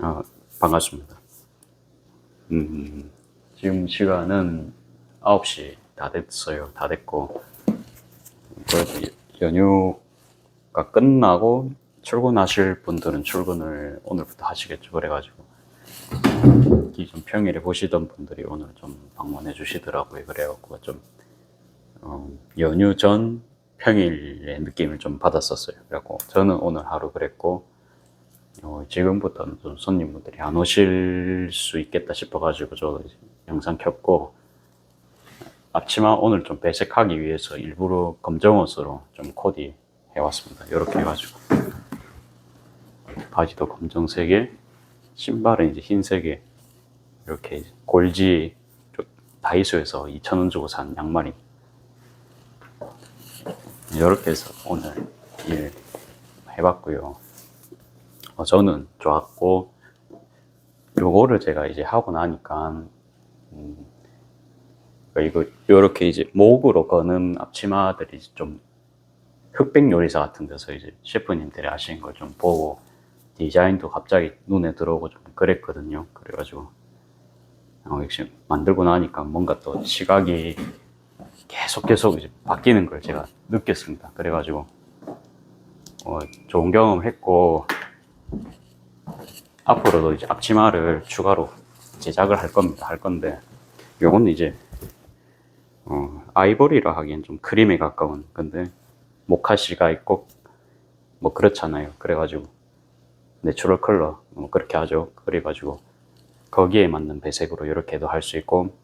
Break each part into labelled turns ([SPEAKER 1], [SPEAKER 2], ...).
[SPEAKER 1] 아, 반갑습니다. 지금 시간은 9시 다 됐어요. 다 됐고, 그래도 연휴가 끝나고 출근하실 분들은 출근을 오늘부터 하시겠죠. 그래가지고, 기존 평일에 보시던 분들이 오늘 좀 방문해 주시더라고요. 그래갖고 좀, 연휴 전 평일의 느낌을 좀 받았었어요. 그래갖고, 저는 오늘 하루 그랬고, 지금부터는 좀 손님분들이 안 오실 수 있겠다 싶어가지고 저도 이제 영상 켰고, 앞치마 오늘 좀 배색하기 위해서 일부러 검정 옷으로 좀 코디 해왔습니다. 이렇게 해가지고 바지도 검정색에 신발은 이제 흰색에 이렇게 골지 다이소에서 2,000원 주고 산 양말이 이렇게 해서 오늘 일 해봤고요. 저는 좋았고, 요거를 제가 이제 하고 나니까 이거 요렇게 이제 목으로 거는 앞치마들이 좀 흑백 요리사 같은 데서 이제 셰프님들이 하시는 걸 좀 보고 디자인도 갑자기 눈에 들어오고 좀 그랬거든요. 그래가지고 역시 만들고 나니까 뭔가 또 시각이 계속 이제 바뀌는 걸 제가 느꼈습니다. 그래가지고 좋은 경험 했고, 앞으로도 이제 앞치마를 추가로 제작을 할 겁니다. 할 건데, 요거는 이제 아이보리라 하기엔 좀 크림에 가까운 건데, 모카시가 있고 뭐 그렇잖아요. 그래가지고 내추럴 컬러 뭐 그렇게 하죠. 그래가지고 거기에 맞는 배색으로 이렇게도 할 수 있고,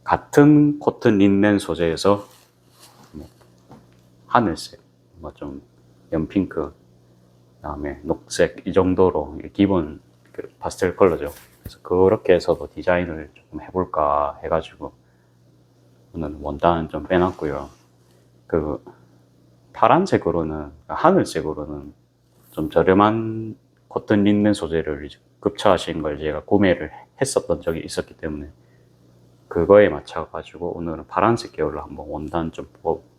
[SPEAKER 1] 같은 코튼 린넨 소재에서 뭐 하늘색, 뭐 좀 연핑크, 그다음에 녹색 이 정도로 기본 그 파스텔 컬러죠. 그래서 그렇게 해서도 디자인을 조금 해볼까 해가지고 오늘 원단은 좀 빼놨고요. 그 파란색으로는, 하늘색으로는 좀 저렴한 코튼 린넨 소재를 급처하신 걸 제가 구매를 했었던 적이 있었기 때문에 그거에 맞춰가지고 오늘은 파란색 계열로 한번 원단 좀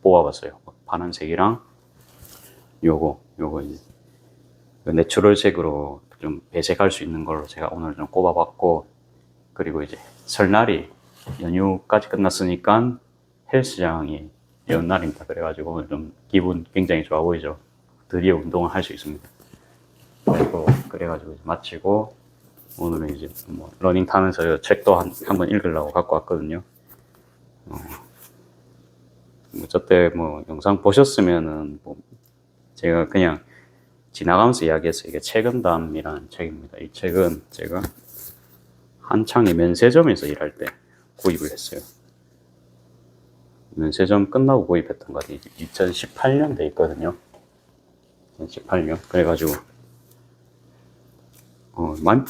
[SPEAKER 1] 뽑아봤어요. 파란색이랑 요거 이제 내추럴색으로 좀 배색할 수 있는 걸로 제가 오늘 좀 꼽아봤고, 그리고 이제 설날이 연휴까지 끝났으니까 헬스장이 연날입니다. 그래가지고 오늘 좀 기분 굉장히 좋아 보이죠. 드디어 운동을 할 수 있습니다. 그래가지고 이제 마치고 오늘은 이제 뭐 러닝 타면서 책도 한번 읽으려고 갖고 왔거든요. 저때 뭐 영상 보셨으면은 뭐 제가 그냥 지나가면서 이야기했어요. 이게 책은담이라는 책입니다. 이 책은 제가 한창에 면세점에서 일할 때 구입을 했어요. 면세점 끝나고 구입했던 것 같아요. 2018년 돼 있거든요. 2018년. 그래가지고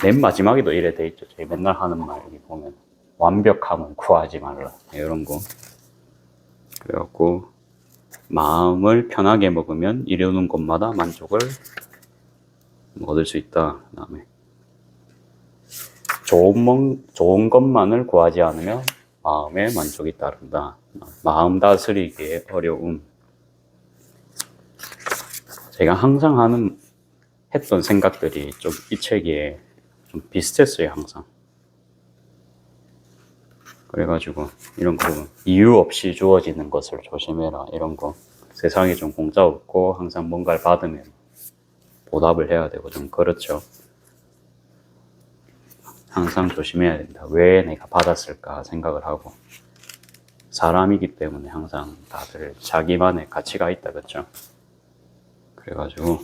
[SPEAKER 1] 맨 마지막에도 이래 돼 있죠. 저희 맨날 하는 말 여기 보면 완벽함은 구하지 말라 이런 거. 그래갖고 마음을 편하게 먹으면 이루는 곳마다 만족을 얻을 수 있다. 그다음에 좋은 것만을 구하지 않으면 마음의 만족이 따른다. 마음 다스리기의 어려움. 제가 항상 했던 생각들이 좀 이 책에 좀 비슷했어요, 항상. 그래가지고 이런 거 이유 없이 주어지는 것을 조심해라 이런 거. 세상에 좀 공짜 없고 항상 뭔가를 받으면 보답을 해야 되고 좀 그렇죠. 항상 조심해야 된다. 왜 내가 받았을까 생각을 하고, 사람이기 때문에 항상 다들 자기만의 가치가 있다, 그렇죠? 그래가지고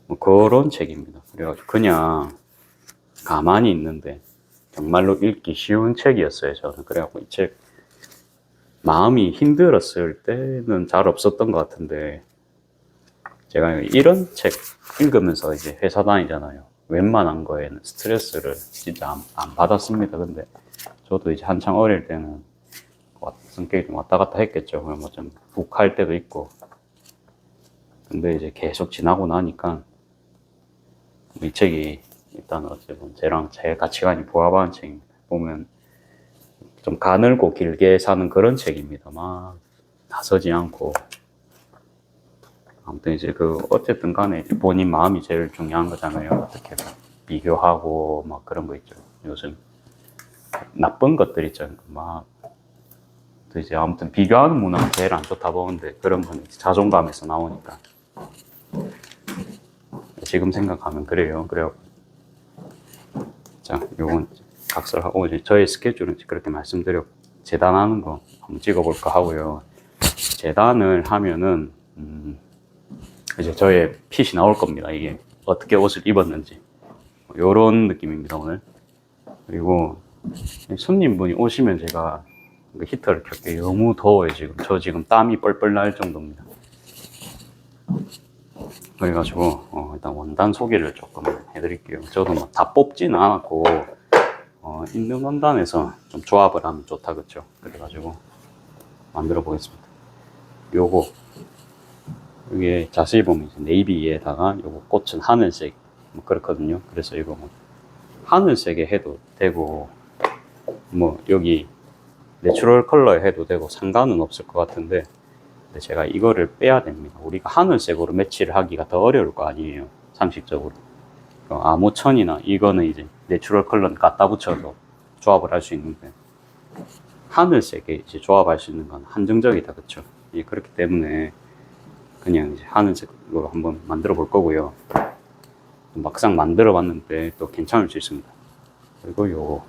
[SPEAKER 1] 뭐 그런 책입니다. 그래가지고 그냥 가만히 있는데 정말로 읽기 쉬운 책이었어요, 저는. 그래갖고 이 책 마음이 힘들었을 때는 잘 없었던 것 같은데, 제가 이런 책 읽으면서 이제 회사 다니잖아요. 웬만한 거에는 스트레스를 진짜 안 받았습니다. 근데 저도 이제 한창 어릴 때는 성격이 좀 왔다 갔다 했겠죠. 뭐 좀 욱할 때도 있고. 근데 이제 계속 지나고 나니까 이 책이 일단 어쨌든 저랑 제 가치관이 부합하는 책입니다. 보면 좀 가늘고 길게 사는 그런 책입니다. 막 나서지 않고. 아무튼 이제 어쨌든 간에 본인 마음이 제일 중요한 거잖아요. 어떻게든. 비교하고 막 그런 거 있죠. 요즘 나쁜 것들 있잖아요. 막 또 이제 아무튼 비교하는 문화가 제일 안 좋다 보는데 그런 건 자존감에서 나오니까 지금 생각하면 그래요. 그래요. 자, 요건 각설하고 이제 저의 스케줄은 그렇게 말씀드렸고 재단하는 거 한번 찍어볼까 하고요. 재단을 하면은 이제 저의 핏이 나올 겁니다. 이게 어떻게 옷을 입었는지 요런 느낌입니다 오늘. 그리고 손님분이 오시면 제가 히터를 켤게요. 너무 더워요 지금. 저 지금 땀이 뻘뻘 날 정도입니다. 그래가지고 일단 원단 소개를 조금 해드릴게요. 저도 뭐 다 뽑지는 않았고 있는 원단에서 좀 조합을 하면 좋다 그쵸. 그래가지고 만들어 보겠습니다. 요거 이게 자세히 보면 네이비에다가 요거 꽃은 하늘색 뭐 그렇거든요. 그래서 이거 뭐 하늘색에 해도 되고 뭐 여기 내추럴 컬러에 해도 되고 상관은 없을 것 같은데 근데 제가 이거를 빼야 됩니다. 우리가 하늘색으로 매치를 하기가 더 어려울 거 아니에요. 상식적으로. 아무천이나 이거는 이제 내추럴 컬러는 갖다 붙여서 조합을 할 수 있는데 하늘색에 이제 조합할 수 있는 건 한정적이다 그쵸. 예, 그렇기 때문에 그냥 이제 하늘색으로 한번 만들어 볼 거고요. 막상 만들어 봤는데 또 괜찮을 수 있습니다. 그리고 요거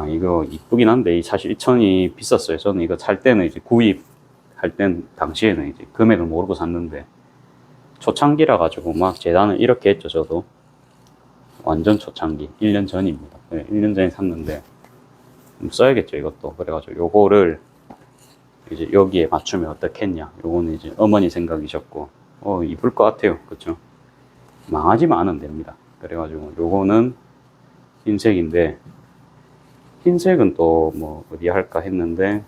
[SPEAKER 1] 이거 이쁘긴 한데 사실 이 천이 비쌌어요. 저는 이거 살 때는 이제 구입할 땐 당시에는 이제 금액을 모르고 샀는데 초창기라 가지고 막 재단을 이렇게 했죠. 저도 완전 초창기 1년 전입니다. 네, 1년 전에 샀는데 써야겠죠 이것도. 그래가지고 요거를 이제 여기에 맞추면 어떻겠냐. 요거는 이제 어머니 생각이셨고 이쁠 것 같아요. 그쵸? 망하지만 않으면 됩니다. 그래가지고 요거는 흰색인데 흰색은 또 뭐 어디 할까 했는데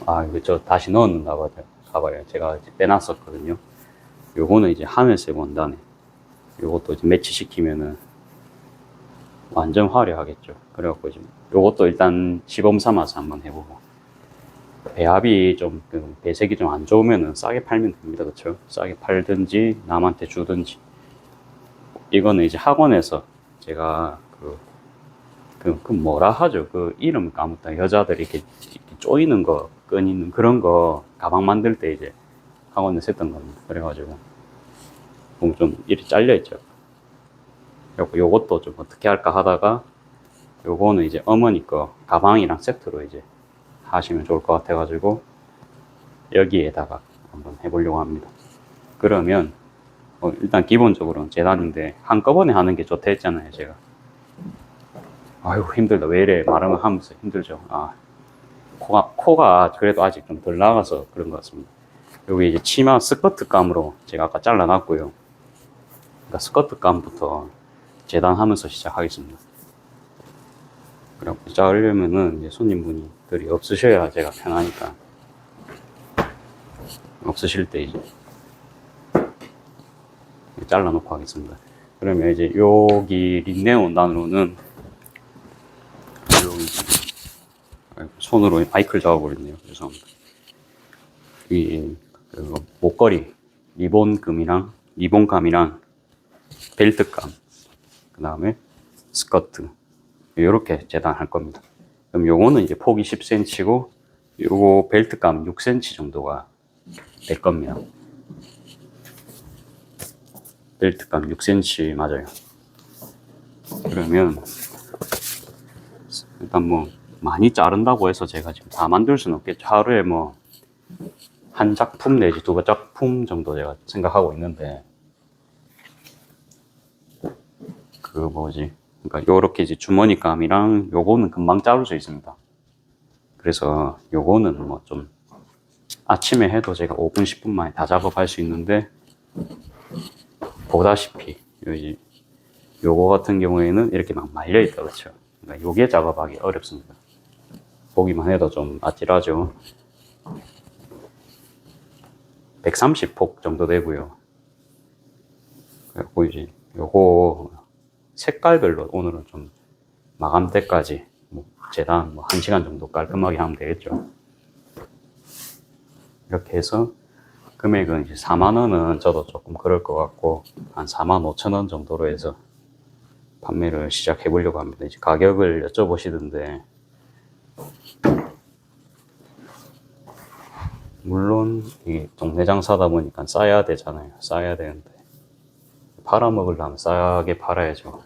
[SPEAKER 1] 이거 저 다시 넣었나 봐요. 제가 이제 빼놨었거든요. 요거는 이제 하늘색 원단에 요것도 이제 매치시키면은 완전 화려하겠죠. 그래갖고 지금 요것도 일단 시범 삼아서 한번 해보고 배합이 좀 배색이 좀 안 좋으면은 싸게 팔면 됩니다. 그쵸? 싸게 팔든지 남한테 주든지. 이거는 이제 학원에서 제가 그 뭐라 하죠? 그 이름 까먹다. 여자들이 이렇게 조이는 거, 끈 있는 그런 거 가방 만들 때 이제 학원에서 했던 겁니다. 그래가지고 좀 이렇게 잘려 있죠. 그리고 요것도 좀 어떻게 할까 하다가 요거는 이제 어머니 거 가방이랑 세트로 이제 하시면 좋을 것 같아가지고 여기에다가 한번 해보려고 합니다. 그러면 일단 기본적으로는 재단인데 한꺼번에 하는 게 좋다 했잖아요 제가. 아유 힘들다. 왜 이래 말하면 하면서 힘들죠. 코가 그래도 아직 좀 덜 나가서 그런 것 같습니다. 여기 이제 치마 스커트 감으로 제가 아까 잘라놨고요. 그러니까 스커트 감부터 재단하면서 시작하겠습니다. 그래갖고 자르려면은 이제 손님분들이 없으셔야 제가 편하니까 없으실 때 이제 잘라놓고 하겠습니다. 그러면 이제 여기 린넨 원단으로는 손으로 마이크를 잡아버렸네요. 죄송합니다. 이 목걸이 리본감이랑 벨트감 그 다음에 스커트 이렇게 재단할 겁니다. 그럼 요거는 이제 폭이 10cm고 요거 벨트감 6cm 정도가 될 겁니다. 벨트감 6cm 맞아요. 그러면 일단 뭐 많이 자른다고 해서 제가 지금 다 만들 수는 없겠죠. 하루에 뭐 한 작품 내지 두 작품 정도 제가 생각하고 있는데 그러니까 요렇게 이제 주머니감이랑 요거는 금방 자를 수 있습니다. 그래서 요거는 뭐 좀 아침에 해도 제가 5분 10분 만에 다 작업할 수 있는데 보다시피 요거 같은 경우에는 이렇게 막 말려 있다 그렇죠. 그러니까 요게 작업하기 어렵습니다. 보기만 해도 좀 아찔하죠. 130폭 정도 되고요. 그리고 이제 요거 색깔별로 오늘은 좀 마감 때까지 재단 1시간 정도 깔끔하게 하면 되겠죠. 이렇게 해서 금액은 이제 4만 원은 저도 조금 그럴 것 같고 한 4만 5천 원 정도로 해서 판매를 시작해 보려고 합니다. 이제 가격을 여쭤보시던데 물론 이 동네 장사다 보니까 싸야 되잖아요. 싸야 되는데 팔아먹으려면 싸게 팔아야죠.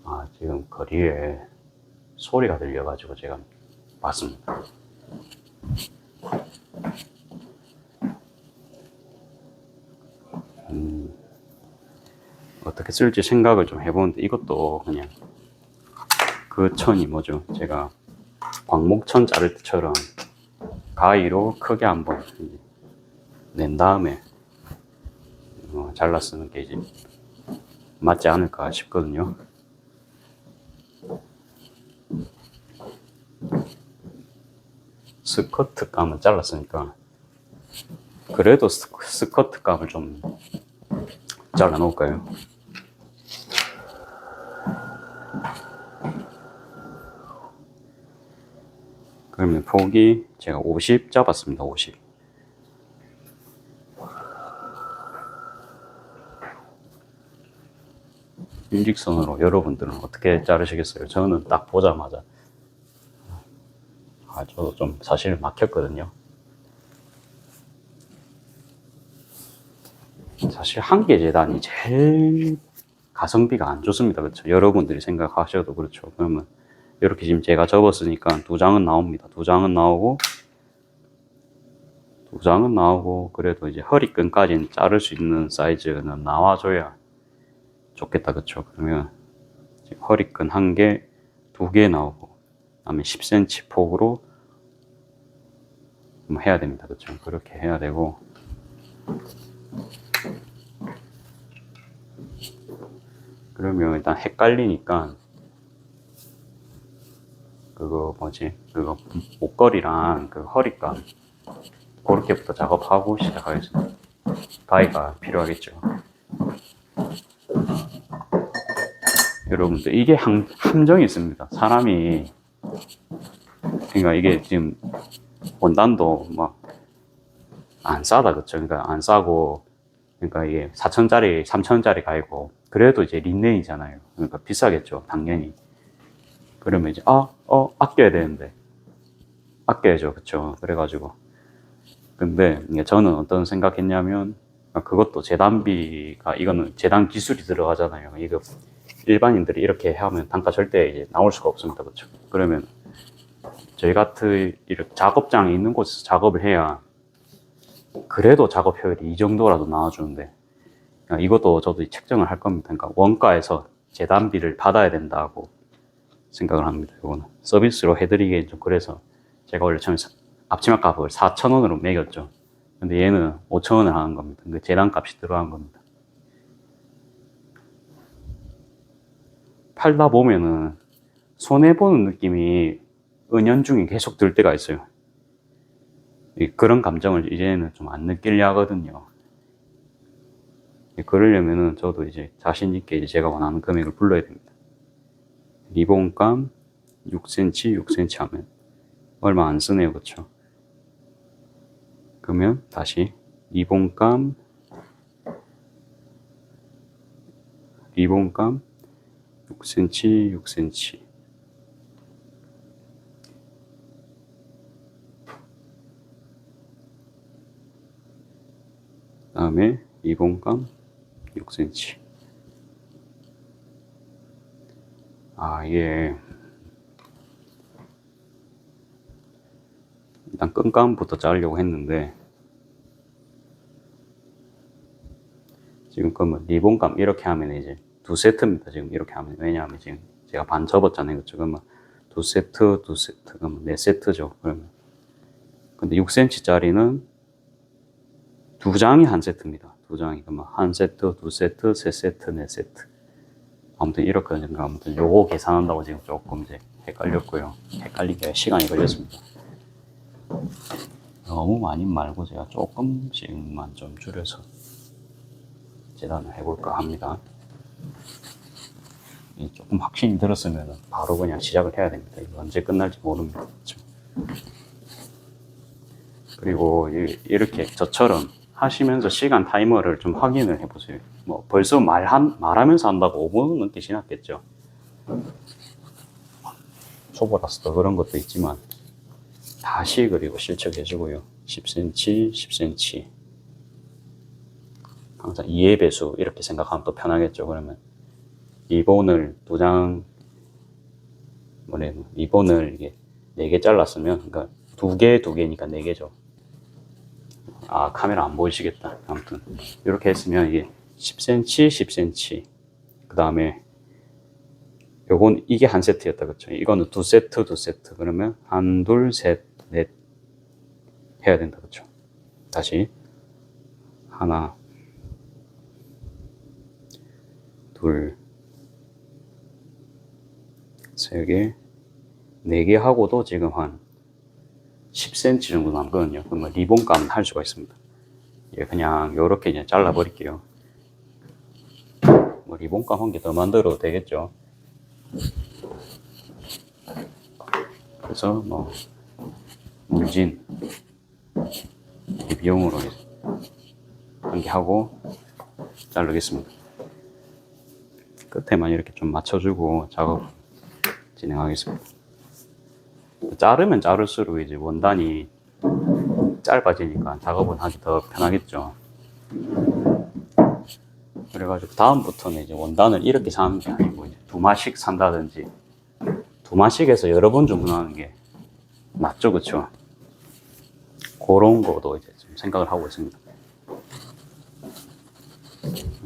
[SPEAKER 1] 아, 지금 거리에 소리가 들려가지고 제가 봤습니다. 어떻게 쓸지 생각을 좀 해보는데 이것도 그냥 그 천이 뭐죠? 제가 광목천 자를 때처럼 가위로 크게 한번 낸 다음에 잘라 쓰는 게 이제 맞지 않을까 싶거든요. 스커트 감을 잘랐으니까 그래도 스커트 감을 좀 잘라 놓을까요? 그러면 폭이 제가 50 잡았습니다. 50. 일직선으로 여러분들은 어떻게 자르시겠어요? 저는 딱 보자마자 저도 좀 사실 막혔거든요. 사실 한계 재단이 제일 가성비가 안 좋습니다. 그렇죠? 여러분들이 생각하셔도 그렇죠. 그러면 이렇게 지금 제가 접었으니까 두 장은 나옵니다. 두 장은 나오고 그래도 이제 허리끈까지는 자를 수 있는 사이즈는 나와줘야 좋겠다. 그렇죠? 그러면 허리끈 한 개, 두 개 나오고 그다음에 10cm 폭으로 해야 됩니다. 그렇죠? 그렇게 해야 되고 그러면 일단 헷갈리니까 그거 목걸이랑 그 허리감 그렇게부터 작업하고 시작하겠습니다. 가위가 필요하겠죠. 여러분들 이게 함정이 있습니다. 사람이 그러니까 이게 지금 원단도 막 안 싸다 그쵸? 그러니까 안 싸고 그러니까 이게 4천짜리 3천짜리 가이고 그래도 이제 린넨이잖아요. 그러니까 비싸겠죠. 당연히. 그러면 이제 아껴야 되는데 아껴야죠. 그쵸? 그래가지고 근데 저는 어떤 생각했냐면 그것도 재단비가 이거는 재단 기술이 들어가잖아요. 이거 일반인들이 이렇게 하면 단가 절대 이제 나올 수가 없습니다. 그렇죠? 그러면 저희 같은 이렇게 작업장에 있는 곳에서 작업을 해야 그래도 작업 효율이 이 정도라도 나와주는데 이것도 저도 책정을 할 겁니다. 그러니까 원가에서 재단비를 받아야 된다고 생각을 합니다. 이거는 서비스로 해드리기엔 좀 그래서 제가 원래 처음에 앞치마 값을 4,000원으로 매겼죠. 근데 얘는 5,000원을 하는 겁니다. 그 재단 값이 들어간 겁니다. 팔다 보면은 손해보는 느낌이 은연중에 계속 들 때가 있어요. 그런 감정을 이제는 좀 안 느끼려 하거든요. 그러려면은 저도 이제 자신있게 이제 제가 원하는 금액을 불러야 됩니다. 리본감 6cm, 6cm 하면 얼마 안 쓰네요. 그쵸? 그러면 다시 리본감 6cm, 6cm 그 다음에 리본감 6cm 이게 일단 끈감부터 자르려고 했는데 지금 그러면 리본감 이렇게 하면 이제 두 세트입니다. 지금 이렇게 하면 왜냐하면 지금 제가 반 접었잖아요. 그쵸? 그러면 두 세트 그러면 네 세트죠. 그러면 근데 6cm 짜리는 두 장이 한 세트입니다. 두 장이 그러면 한 세트, 두 세트, 세 세트, 네 세트. 아무튼 이렇거든요. 아무튼 요거 계산한다고 지금 조금 이제 헷갈렸고요. 헷갈리게 시간이 걸렸습니다. 너무 많이 말고 제가 조금씩만 좀 줄여서 재단을 해볼까 합니다. 조금 확신이 들었으면 바로 그냥 시작을 해야 됩니다. 이거 언제 끝날지 모릅니다. 그렇죠? 그리고 이렇게 저처럼 하시면서 시간 타이머를 좀 확인을 해보세요. 뭐 벌써 말하면서 한다고 5분 넘게 지났겠죠. 초보라서 더 그런 것도 있지만 다시 그리고 실측해주고요. 10cm, 10cm. 항상 2의 배수 이렇게 생각하면 또 편하겠죠. 그러면 리본을 리본을 이게 4개 잘랐으면, 그러니까 2개니까 4개죠. 아, 카메라 안 보이시겠다. 아무튼 이렇게 했으면 이게 10cm, 10cm. 그 다음에 이게 한 세트였다, 그렇죠? 이거는 2세트. 그러면 1, 2, 3, 4 해야 된다, 그렇죠? 다시 하나, 둘, 3개, 4개 하고도 지금 한 10cm 정도 남거든요. 그러면 리본감은 할 수가 있습니다. 예, 그냥 요렇게 이제 잘라 버릴게요. 뭐 리본감 한 개 더 만들어도 되겠죠. 그래서 뭐 물진 비용으로 한 개 하고 자르겠습니다. 끝에만 이렇게 좀 맞춰주고 작업 진행하겠습니다. 자르면 자를수록 이제 원단이 짧아지니까 작업은 하기 더 편하겠죠. 그래가지고 다음부터는 이제 원단을 이렇게 사는 게 아니고 이제 2마씩 산다든지 2마씩에서 여러 번 주문하는 게 낫죠, 그쵸? 그런 거도 이제 좀 생각을 하고 있습니다.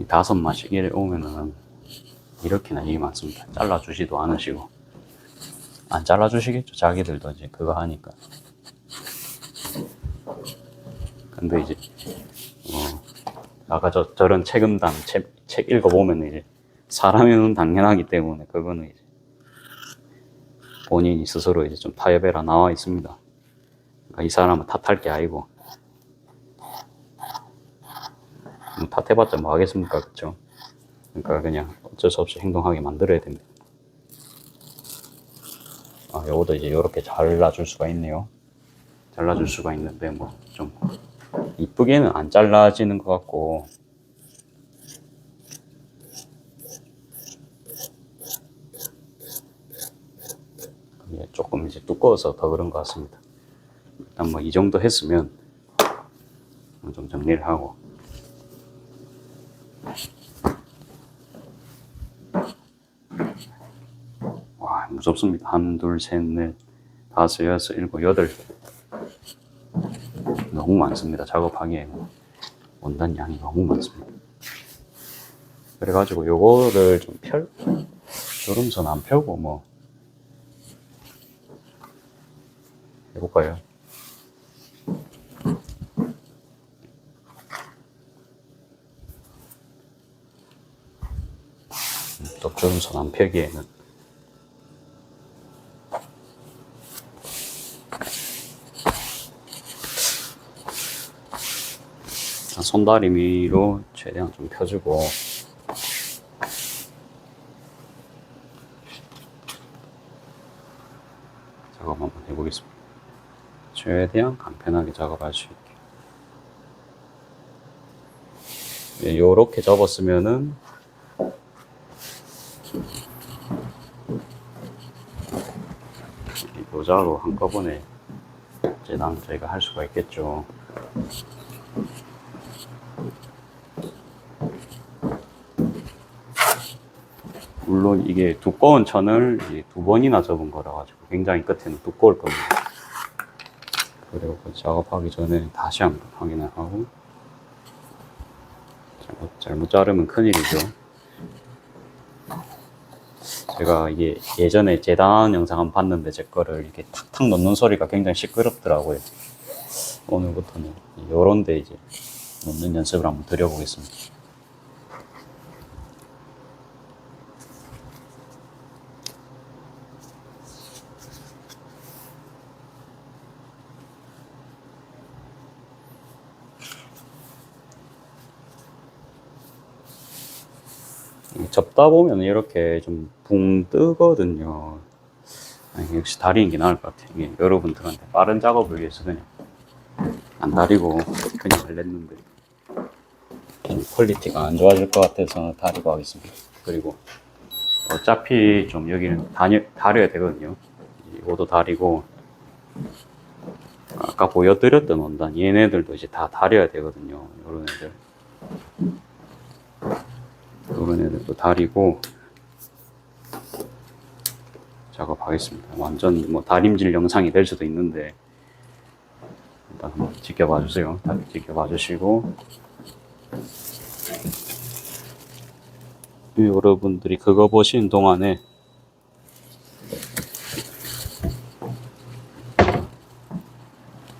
[SPEAKER 1] 5마씩 이래 오면은 이렇게나 일이 많습니다. 잘라주지도 않으시고. 안 잘라주시겠죠, 자기들도 이제 그거 하니까. 근데 이제 아까 저런 책임감 책 읽어보면 이제 사람의 눈은 당연하기 때문에 그거는 이제 본인이 스스로 이제 좀 타협해라 나와 있습니다. 그러니까 이 사람은 탓할 게 아니고 탓해봤자 뭐 하겠습니까, 그쵸? 그러니까 그냥 어쩔 수 없이 행동하게 만들어야 됩니다. 아, 요것도 이제 이렇게 잘라줄 수가 있네요. 잘라줄 수가 있는데 뭐 좀 이쁘게는 안 잘라지는 것 같고, 조금 이제 두꺼워서 더 그런 것 같습니다. 일단 뭐 이 정도 했으면 좀 정리를 하고, 와 무섭습니다. 1, 2, 3, 4, 5, 6, 7, 8 너무 많습니다. 작업하기에 원단 양이 너무 많습니다. 그래가지고 요거를 좀 주름선 안 펴고 뭐 해볼까요? 또 주름선 안 펴기에는 손다리미로 최대한 좀 펴주고, 작업 한번 해보겠습니다. 최대한 간편하게 작업할 수 있게. 요렇게 접었으면은 모자로 한꺼번에 재단 저희가 할 수가 있겠죠. 물론 이게 두꺼운 천을 2번이나 접은 거라 가지고 굉장히 끝에는 두꺼울 겁니다. 그리고 작업하기 전에 다시 한번 확인을 하고, 잘못 자르면 큰일이죠. 제가 이게 예전에 재단 영상 한번 봤는데 제 거를 이렇게 탁탁 넣는 소리가 굉장히 시끄럽더라고요. 오늘부터는 요런데 이제 넣는 연습을 한번 드려보겠습니다. 접다 보면 이렇게 좀 붕 뜨거든요. 아니, 역시 다리인 게 나을 것 같아요. 이게 여러분들한테 빠른 작업을 위해서 그냥 안 다리고 그냥 할랬는데 좀 퀄리티가 안 좋아질 것 같아서 다리고 하겠습니다. 그리고 어차피 좀 여기는 다려야 되거든요. 이것도 다리고 아까 보여드렸던 원단 얘네들도 이제 다 다려야 되거든요. 이런 애들도 다리고 작업하겠습니다. 완전히 뭐 다림질 영상이 될 수도 있는데 일단 한번 지켜봐 주세요. 다들 지켜봐 주시고 여러분들이 그거 보시는 동안에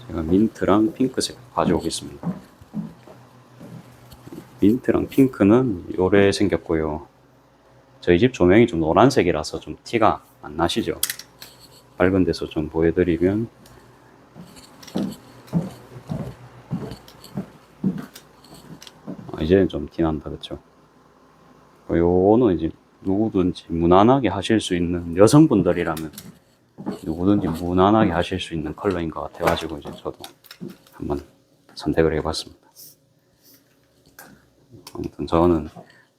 [SPEAKER 1] 제가 민트랑 핑크색 가져오겠습니다. 민트랑 핑크는 요래 생겼고요. 저희 집 조명이 좀 노란색이라서 좀 티가 안 나시죠? 밝은 데서 좀 보여드리면 이제는 좀 티 난다, 그쵸? 요거는 이제 누구든지 무난하게 하실 수 있는 여성분들이라면 누구든지 무난하게 하실 수 있는 컬러인 것 같아가지고 이제 저도 한번 선택을 해봤습니다. 아무튼 저는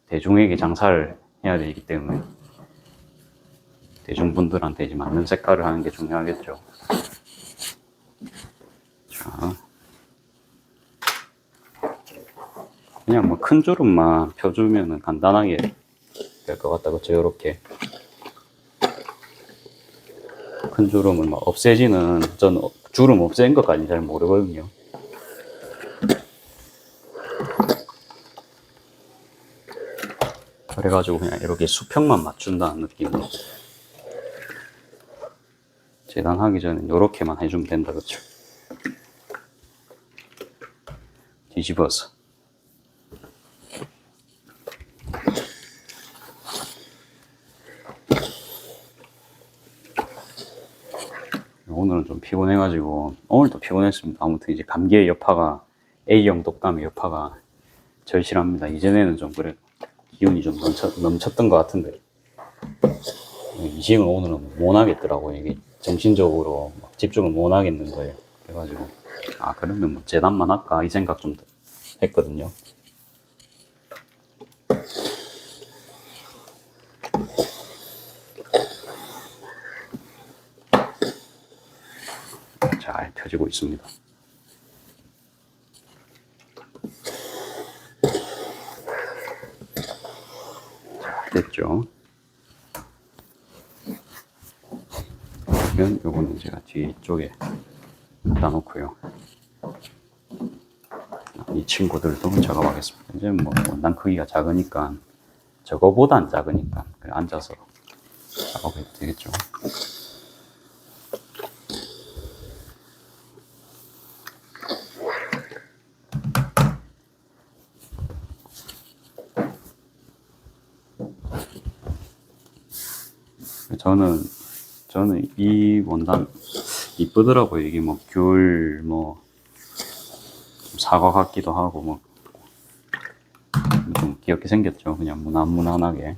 [SPEAKER 1] 대중에게 장사를 해야 되기 때문에 대중분들한테 이제 맞는 색깔을 하는 게 중요하겠죠. 자, 그냥 뭐 큰 주름만 펴주면 간단하게 될 것 같다, 그쵸? 요렇게 큰 주름은 막 없애지는, 전 주름 없앤 것까지는 잘 모르거든요. 그래가지고 그냥 이렇게 수평만 맞춘다는 느낌으로 재단하기 전에 이렇게만 해주면 된다, 그쵸? 뒤집어서 오늘은 좀 피곤해가지고 오늘도 피곤했습니다. 아무튼 이제 감기의 여파가 A형 독감의 여파가 절실합니다. 이전에는 좀 그래 기운이 좀 넘쳤던 것 같은데 이식을 오늘은 못 하겠더라고요. 이게 정신적으로 집중을 못 하겠는 거예요. 그래가지고 그러면 뭐 재단만 할까 이 생각 좀 했거든요. 잘 펴지고 있습니다. 잘 됐죠? 그러면 요거는 제가 뒤쪽에 갖다 놓고요. 이 친구들도 작업하겠습니다. 이제 뭐 원단 크기가 작으니까 저거보단 작으니까 앉아서 작업해도 되겠죠. 저는 이 원단 이쁘더라고요. 이게 뭐 귤, 뭐 사과 같기도 하고 뭐 좀 귀엽게 생겼죠. 그냥 무난무난하게.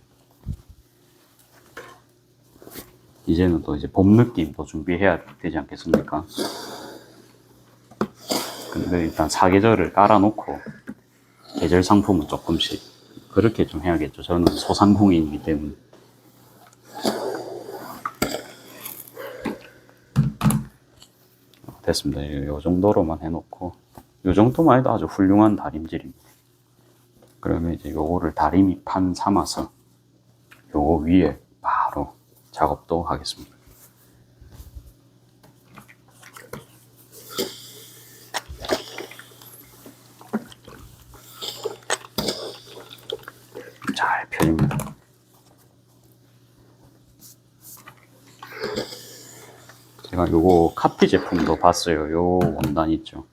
[SPEAKER 1] 이제는 또 이제 봄 느낌도 준비해야 되지 않겠습니까? 근데 일단 사계절을 깔아놓고 계절 상품은 조금씩 그렇게 좀 해야겠죠. 저는 소상공인이기 때문에. 됐습니다. 이 정도로만 해놓고 이 정도만 해도 아주 훌륭한 다림질입니다. 그러면 이제 요거를 다리미 판 삼아서 요거 위에 바로 작업도 하겠습니다. 잘 펴집니다. 제가 요거 카피 제품도 봤어요. 요 원단 있죠.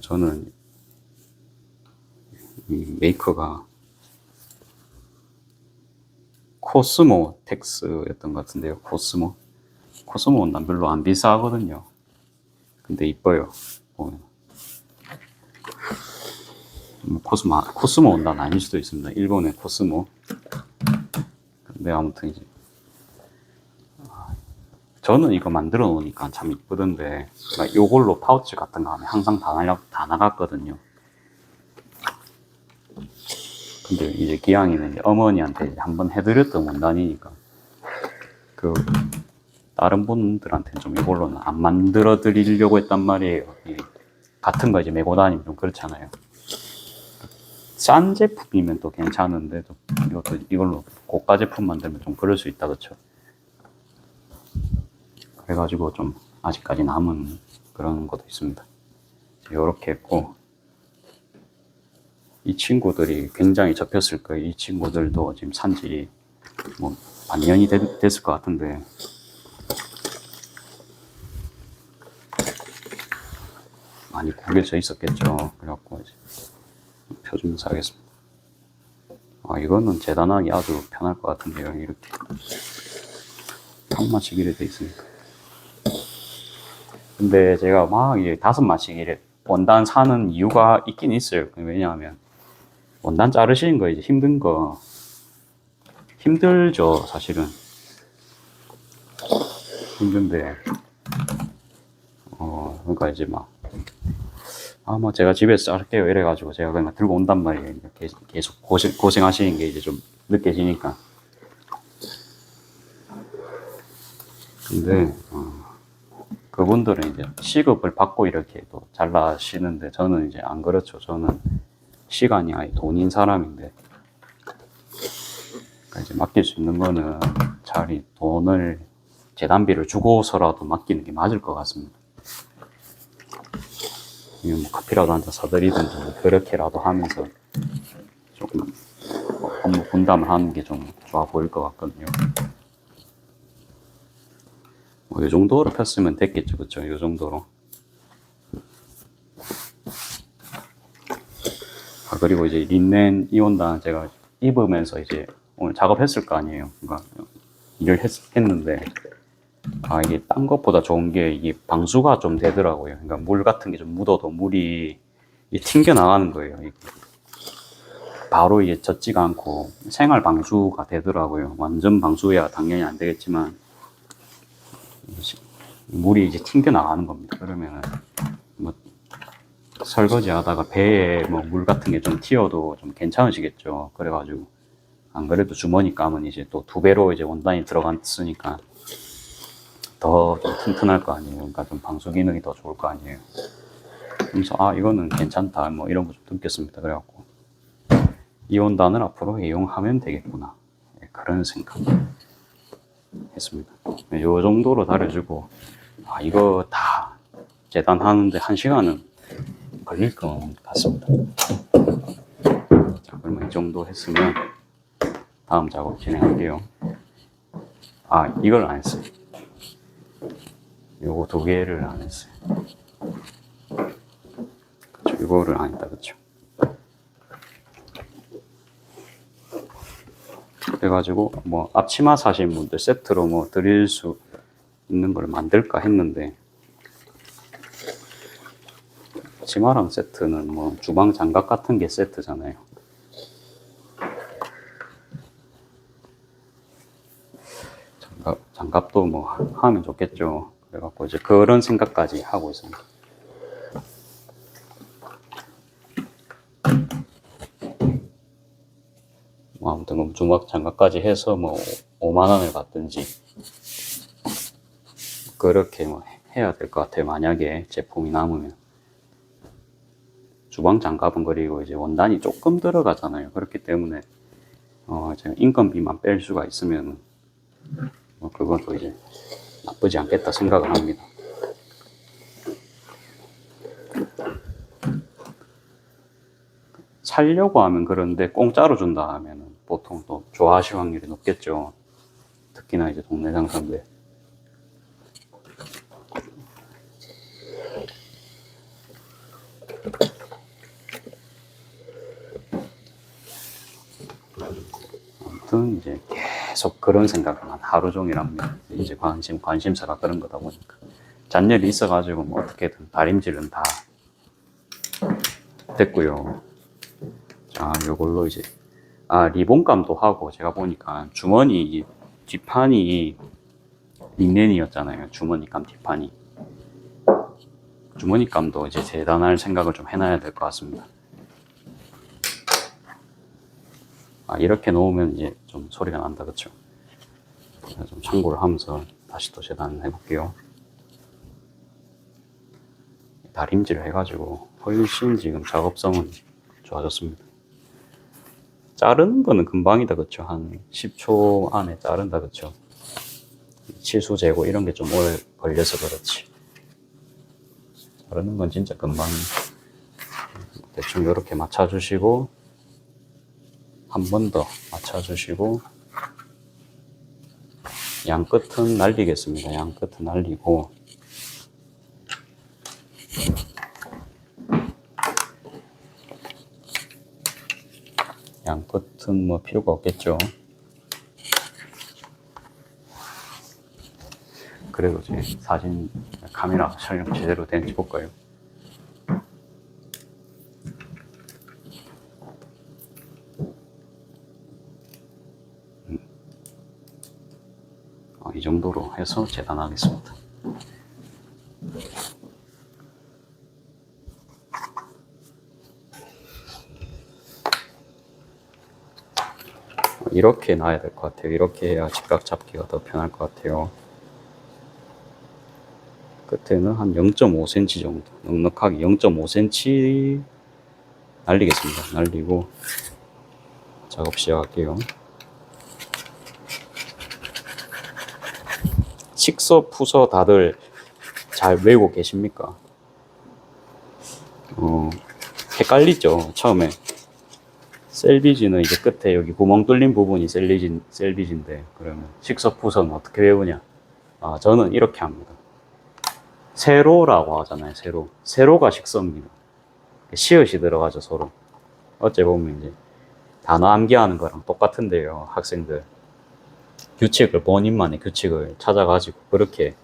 [SPEAKER 1] 저는 이 메이커가 코스모 텍스였던 것 같은데요. 코스모 원단 별로 안 비싸거든요. 근데 이뻐요. 보면 코스모 원단 아닐 수도 있습니다. 일본의 코스모. 근데 아무튼 이제 저는 이거 만들어 놓으니까 참 이쁘던데 요걸로 파우치 같은 거 하면 항상 다 나갔거든요. 근데 이제 기왕이는 이제 어머니한테 한번 해드렸던 원단이니까 그 다른 분들한테는 좀 이걸로는 안 만들어 드리려고 했단 말이에요. 같은 거 이제 메고 다니면 좀 그렇잖아요. 싼 제품이면 또 괜찮은데 이걸로 고가 제품 만들면 좀 그럴 수 있다, 그쵸? 그래가지고 좀 아직까지 남은 그런 것도 있습니다. 이렇게 했고, 이 친구들이 굉장히 접혔을 거예요. 이 친구들도 지금 산지 뭐 반년이 됐을 것 같은데, 많이 구겨져 있었겠죠. 그래갖고 이제 펴주면서 하겠습니다. 이거는 재단하기 아주 편할 것 같은데요. 이렇게 한 마씩 이래 돼 있으니까. 근데 제가 막 이제 5마씩 이래 원단 사는 이유가 있긴 있어요. 왜냐하면 원단 자르시는 거 이제 힘든 거 힘들죠. 사실은 힘든데 그러니까 이제 뭐 제가 집에서 자를게요 이래가지고 제가 그냥 들고 온단 말이에요. 계속 고생하시는 게 이제 좀 느껴지니까. 근데 그분들은 이제 시급을 받고 이렇게 또 잘라시는데 저는 이제 안 그렇죠. 저는 시간이 아예 돈인 사람인데, 그러니까 이제 맡길 수 있는 거는 차라리 돈을 재단비를 주고서라도 맡기는 게 맞을 것 같습니다. 뭐 커피라도 한잔 사드리든지 뭐 그렇게라도 하면서 조금 업무 분담을 하는 게 좀 좋아 보일 것 같거든요. 이 정도로 폈으면 됐겠죠, 그쵸? 이 정도로. 그리고 이제 린넨 이 원단 제가 입으면서 이제 오늘 작업했을 거 아니에요. 그러니까 일을 했는데 이게 딴 것보다 좋은 게 이게 방수가 좀 되더라고요. 그러니까 물 같은 게 좀 묻어도 물이 튕겨 나가는 거예요. 이게. 바로 이게 젖지가 않고 생활 방수가 되더라고요. 완전 방수야 당연히 안 되겠지만 물이 이제 튕겨 나가는 겁니다. 그러면은 뭐 설거지 하다가 배에 뭐 물 같은 게 좀 튀어도 좀 괜찮으시겠죠. 그래가지고 안 그래도 주머니 감은 이제 또 2배로 이제 원단이 들어갔으니까 더 좀 튼튼할 거 아니에요. 그러니까 좀 방수 기능이 더 좋을 거 아니에요. 그래서 이거는 괜찮다 뭐 이런 거 좀 느꼈습니다. 그래갖고 이 원단을 앞으로 이용하면 되겠구나, 그런 생각 했습니다. 이 정도로 다려주고 이거 다 재단하는데 1시간은 걸릴 것 같습니다. 자, 그러면 이 정도 했으면 다음 작업 진행할게요. 이걸 안 했어요. 요거 2개를 안 했어요. 그쵸, 이거를 안 했다, 그쵸. 그래가지고 뭐 앞치마 사신 분들 세트로 뭐 드릴 수 있는 걸 만들까 했는데, 치마랑 세트는 뭐 주방 장갑 같은 게 세트잖아요. 장갑도 뭐 하면 좋겠죠. 그래갖고 이제 그런 생각까지 하고 있습니다. 아무튼 뭐 주막 장갑까지 해서 뭐 5만 원을 받든지 그렇게 뭐 해야 될 것 같아요. 만약에 제품이 남으면. 주방 장갑은 그리고 이제 원단이 조금 들어가잖아요. 그렇기 때문에 제가 인건비만 뺄 수가 있으면 뭐 그것도 이제 나쁘지 않겠다 생각을 합니다. 살려고 하면 그런데 공짜로 준다 하면 보통 또 좋아하실 확률이 높겠죠. 특히나 이제 동네 상사인데. 아무튼 이제 계속 그런 생각만 하루 종일 합니다. 이제 관심사가 그런 거다 보니까. 잔열이 있어가지고 뭐 어떻게든 다림질은 다 됐고요. 자, 요걸로 이제 리본감도 하고, 제가 보니까 주머니 뒷판이 린넨이었잖아요. 주머니감 뒷판이. 주머니감도 이제 재단할 생각을 좀 해놔야 될 것 같습니다. 이렇게 놓으면 이제 좀 소리가 난다, 그쵸? 좀 참고를 하면서 다시 또 재단해 볼게요. 다림질을 해가지고 훨씬 지금 작업성은 좋아졌습니다. 자르는 거는 금방이다, 그쵸? 한 10초 안에 자른다, 그쵸? 치수 재고 이런 게 좀 오래 걸려서 그렇지. 자르는 건 진짜 금방. 대충 이렇게 맞춰주시고, 한 번 더 맞춰주시고, 양 끝은 날리겠습니다. 양 끝은 날리고, 양 끝은 뭐 필요가 없겠죠. 그래도 제 사진 카메라 촬영 제대로 되는지 볼까요? 이 정도로 해서 재단하겠습니다. 이렇게 놔야 될 것 같아요. 이렇게 해야 직각 잡기가 더 편할 것 같아요. 끝에는 한 0.5cm 정도, 넉넉하게 0.5cm 날리겠습니다. 날리고 작업 시작할게요. 식서, 푸서 다들 잘 외우고 계십니까? 헷갈리죠, 처음에. 셀비지는 이제 끝에 여기 구멍 뚫린 부분이 셀비지인데, 그러면 식서, 푸서는 어떻게 외우냐? 저는 이렇게 합니다. 세로라고 하잖아요, 세로. 세로가 식서입니다. 시읒이 들어가죠, 서로. 어째 보면 이제 단어 암기하는 거랑 똑같은데요, 학생들. 본인만의 규칙을 찾아가지고 그렇게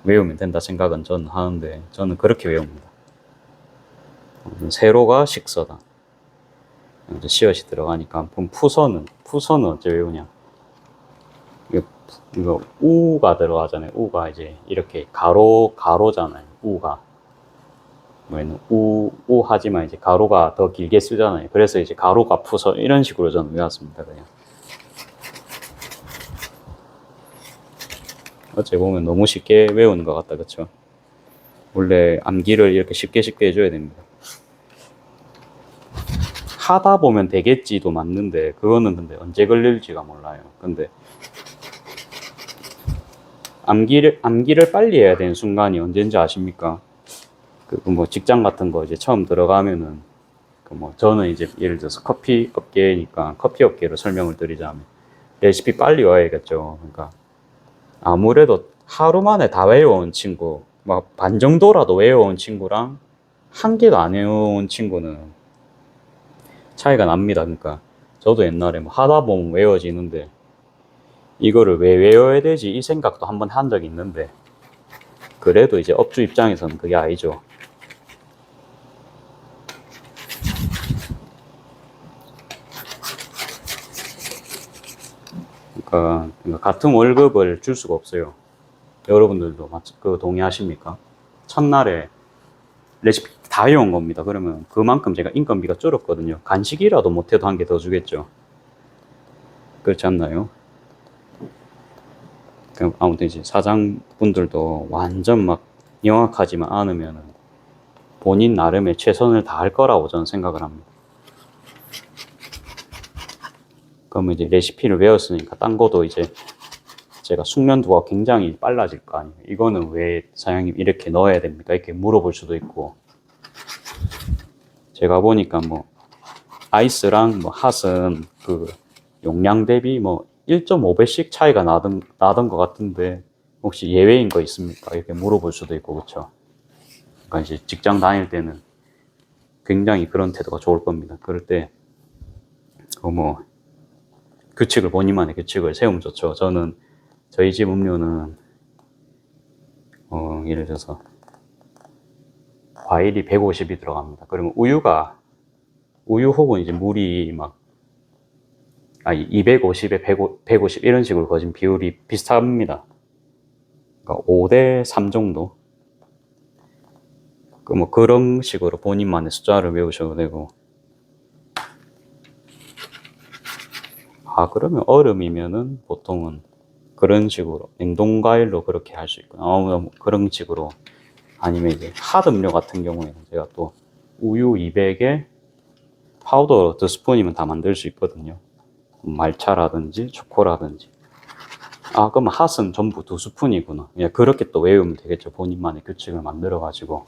[SPEAKER 1] 외우면 된다 생각은 저는 하는데, 저는 그렇게 외웁니다. 세로가 식서다. 이제 시읒이 들어가니까. 그럼 푸서는 어째 외우냐? 이거 우가 들어가잖아요. 우가 이제 이렇게 가로잖아요. 우가. 우 하지만 이제 가로가 더 길게 쓰잖아요. 그래서 이제 가로가 푸서 이런 식으로 저는 외웠습니다. 그냥. 어째 보면 너무 쉽게 외우는 것 같다, 그쵸? 원래 암기를 이렇게 쉽게 해줘야 됩니다. 하다 보면 되겠지도 맞는데, 그거는 근데 언제 걸릴지가 몰라요. 근데 암기를 빨리 해야 되는 순간이 언제인지 아십니까? 직장 같은 거 이제 처음 들어가면은, 저는 이제 예를 들어서 커피 업계니까 커피 업계로 설명을 드리자면, 레시피 빨리 외워야겠죠. 그러니까 아무래도 하루 만에 다 외워온 친구, 반 정도라도 외워온 친구랑 한 개도 안 외워온 친구는 차이가 납니다. 그러니까 저도 옛날에 하다 보면 외워지는데, 이거를 왜 외워야 되지? 이 생각도 한번 한 적이 있는데, 그래도 이제 업주 입장에서는 그게 아니죠. 그러니까 같은 월급을 줄 수가 없어요. 여러분들도 동의하십니까? 첫날에 레시피 다 외운 겁니다. 그러면 그만큼 제가 인건비가 줄었거든요. 간식이라도 못해도 한 개 더 주겠죠. 그렇지 않나요? 아무튼 이제 사장분들도 완전 명확하지만 않으면 본인 나름의 최선을 다할 거라고 저는 생각을 합니다. 그러면 이제 레시피를 외웠으니까 딴 것도 이제 제가 숙련도가 굉장히 빨라질 거 아니에요. 이거는 왜 사장님 이렇게 넣어야 됩니까? 이렇게 물어볼 수도 있고, 제가 보니까 아이스랑 핫은 용량 대비 1.5배씩 차이가 나던 것 같은데, 혹시 예외인 거 있습니까? 이렇게 물어볼 수도 있고, 그쵸? 그러니까 이제 직장 다닐 때는 굉장히 그런 태도가 좋을 겁니다. 그럴 때, 본인만의 규칙을 세우면 좋죠. 저희 집 음료는, 예를 들어서, 과일이 150이 들어갑니다. 그러면 우유가 우유 혹은 이제 물이 250에 150 이런 식으로 거진 비율이 비슷합니다. 그러니까 5대 3 정도. 뭐 그런 식으로 본인만의 숫자를 외우셔도 되고. 그러면 얼음이면은 보통은 그런 식으로 냉동 과일로 그렇게 할 수 있구나. 뭐 그런 식으로. 아니면 이제 핫 음료 같은 경우에는 제가 또 우유 200에 파우더 2스푼이면 다 만들 수 있거든요. 말차라든지 초코라든지. 그러면 핫은 전부 2스푼이구나. 그냥 그렇게 또 외우면 되겠죠. 본인만의 규칙을 만들어 가지고.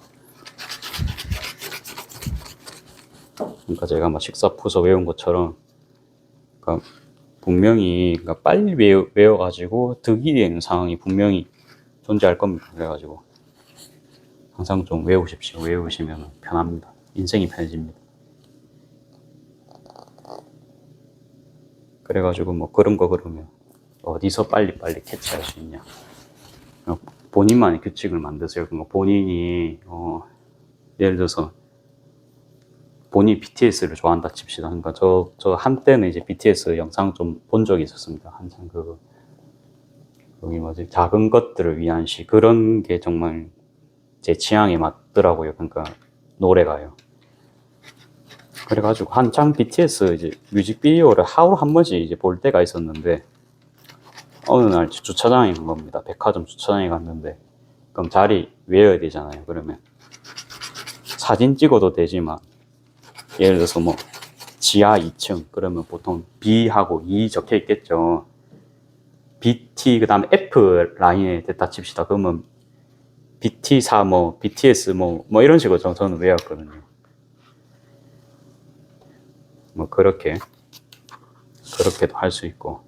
[SPEAKER 1] 그러니까 제가 식사 푸서 외운 것처럼, 그러니까 분명히 빨리 외워가지고 득이 되는 상황이 분명히 존재할 겁니다. 그래가지고 항상 좀 외우십시오. 외우시면 편합니다. 인생이 편해집니다. 그래가지고 뭐 그런 거 그러면 어디서 빨리빨리 캐치할 수 있냐. 본인만의 규칙을 만드세요. 본인이 예를 들어서 본인이 BTS를 좋아한다 칩시다. 그러니까 저 한때는 이제 BTS 영상 좀 본 적이 있었습니다. 한참 여기 작은 것들을 위한 시, 그런 게 정말 제 취향에 맞더라고요. 그러니까 노래가요. 그래가지고 한창 BTS 이제 뮤직비디오를 하루 한 번씩 이제 볼 때가 있었는데, 어느 날 주차장에 간 겁니다. 백화점 주차장에 갔는데, 그럼 자리 외워야 되잖아요. 그러면 사진 찍어도 되지만, 예를 들어서 뭐 지하 2층 그러면 보통 B하고 E 적혀 있겠죠. BT 그 다음에 F 라인에 됐다 칩시다. 그러면 BT4 뭐 BTS 뭐 이런 식으로 저는 외웠거든요. 뭐 그렇게도 할 수 있고.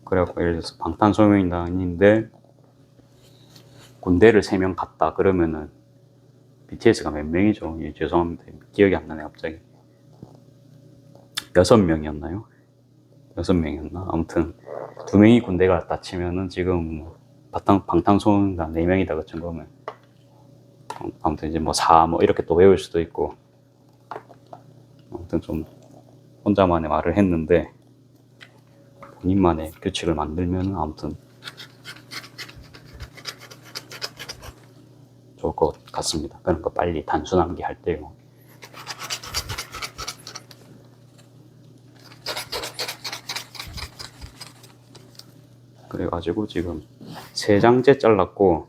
[SPEAKER 1] 그래갖고 예를 들어서 방탄소년단인데 군대를 3명 갔다 그러면은 BTS가 몇 명이죠? 죄송합니다. 기억이 안 나네 갑자기. 6명이었나요? 6명이었나? 아무튼 2명이 군대 갔다 치면은 지금 방탄소년단 4명이다 그친 거면 아무튼 이제 뭐 4 이렇게 또 외울 수도 있고. 아무튼 좀 혼자만의 말을 했는데, 본인만의 규칙을 만들면 아무튼 좋을 것 같습니다. 그런 거 빨리 단순 암기할 때요. 그래가지고 지금 3장째 잘랐고,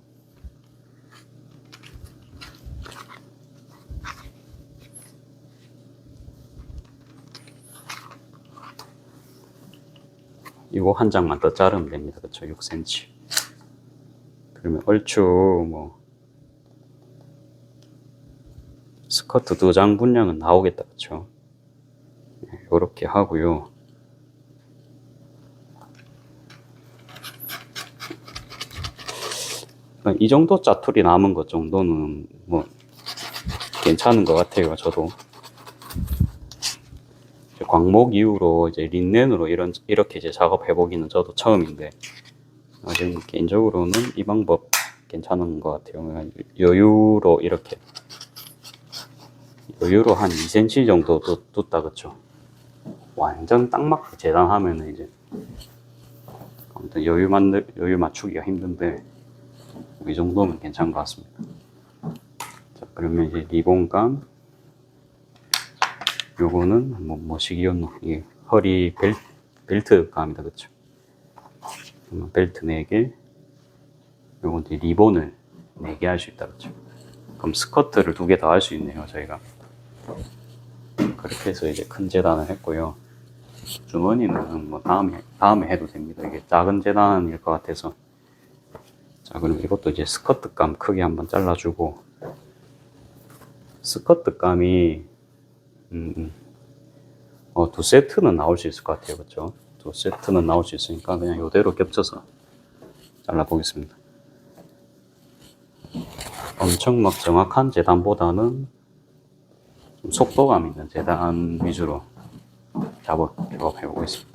[SPEAKER 1] 이거 한 장만 더 자르면 됩니다. 그쵸? 6cm. 그러면 얼추 뭐 스커트 2장 분량은 나오겠다. 그쵸? 요렇게 하고요. 이 정도 짜투리 남은 것 정도는 뭐 괜찮은 것 같아요. 저도 광목 이후로 이제 린넨으로 이렇게 이제 작업해보기는 저도 처음인데, 지금 개인적으로는 이 방법 괜찮은 것 같아요. 여유로 한 2cm 정도 뒀다 그쵸? 완전 딱 맞게 재단하면은 이제 아무튼 여유 맞추기가 힘든데 이 정도면 괜찮은 것 같습니다. 자, 그러면 이제 리본감, 요거는 뭐시기였노? 이게 허리 벨트 감이다 그쵸? 벨트 4개, 요건 이제 리본을 4개 할 수 있다 그쵸? 그럼 스커트를 2개 더 할 수 있네요 저희가. 그렇게 해서 이제 큰 재단을 했고요. 주머니는 뭐 다음에 해도 됩니다. 이게 작은 재단일 것 같아서. 자, 그럼 이것도 이제 스커트 감 크게 한번 잘라주고, 스커트 감이 2세트는 나올 수 있을 것 같아요. 그쵸? 2세트는 나올 수 있으니까 그냥 이대로 겹쳐서 잘라보겠습니다. 엄청 정확한 재단보다는 좀 속도감 있는 재단 위주로 작업해보겠습니다.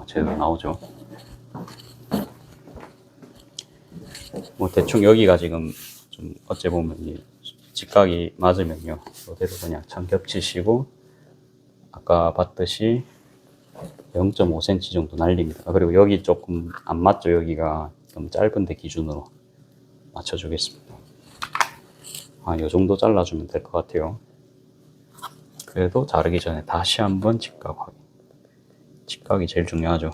[SPEAKER 1] 제대로 나오죠. 뭐 대충 여기가 지금 좀 어째 보면 직각이 맞으면요, 이대로 그냥 참 겹치시고 아까 봤듯이 0.5cm 정도 날립니다. 그리고 여기 조금 안 맞죠? 여기가 좀 짧은데 기준으로 맞춰주겠습니다. 이 정도 잘라주면 될 것 같아요. 그래도 자르기 전에 다시 한번 직각 확인. 직각이 제일 중요하죠.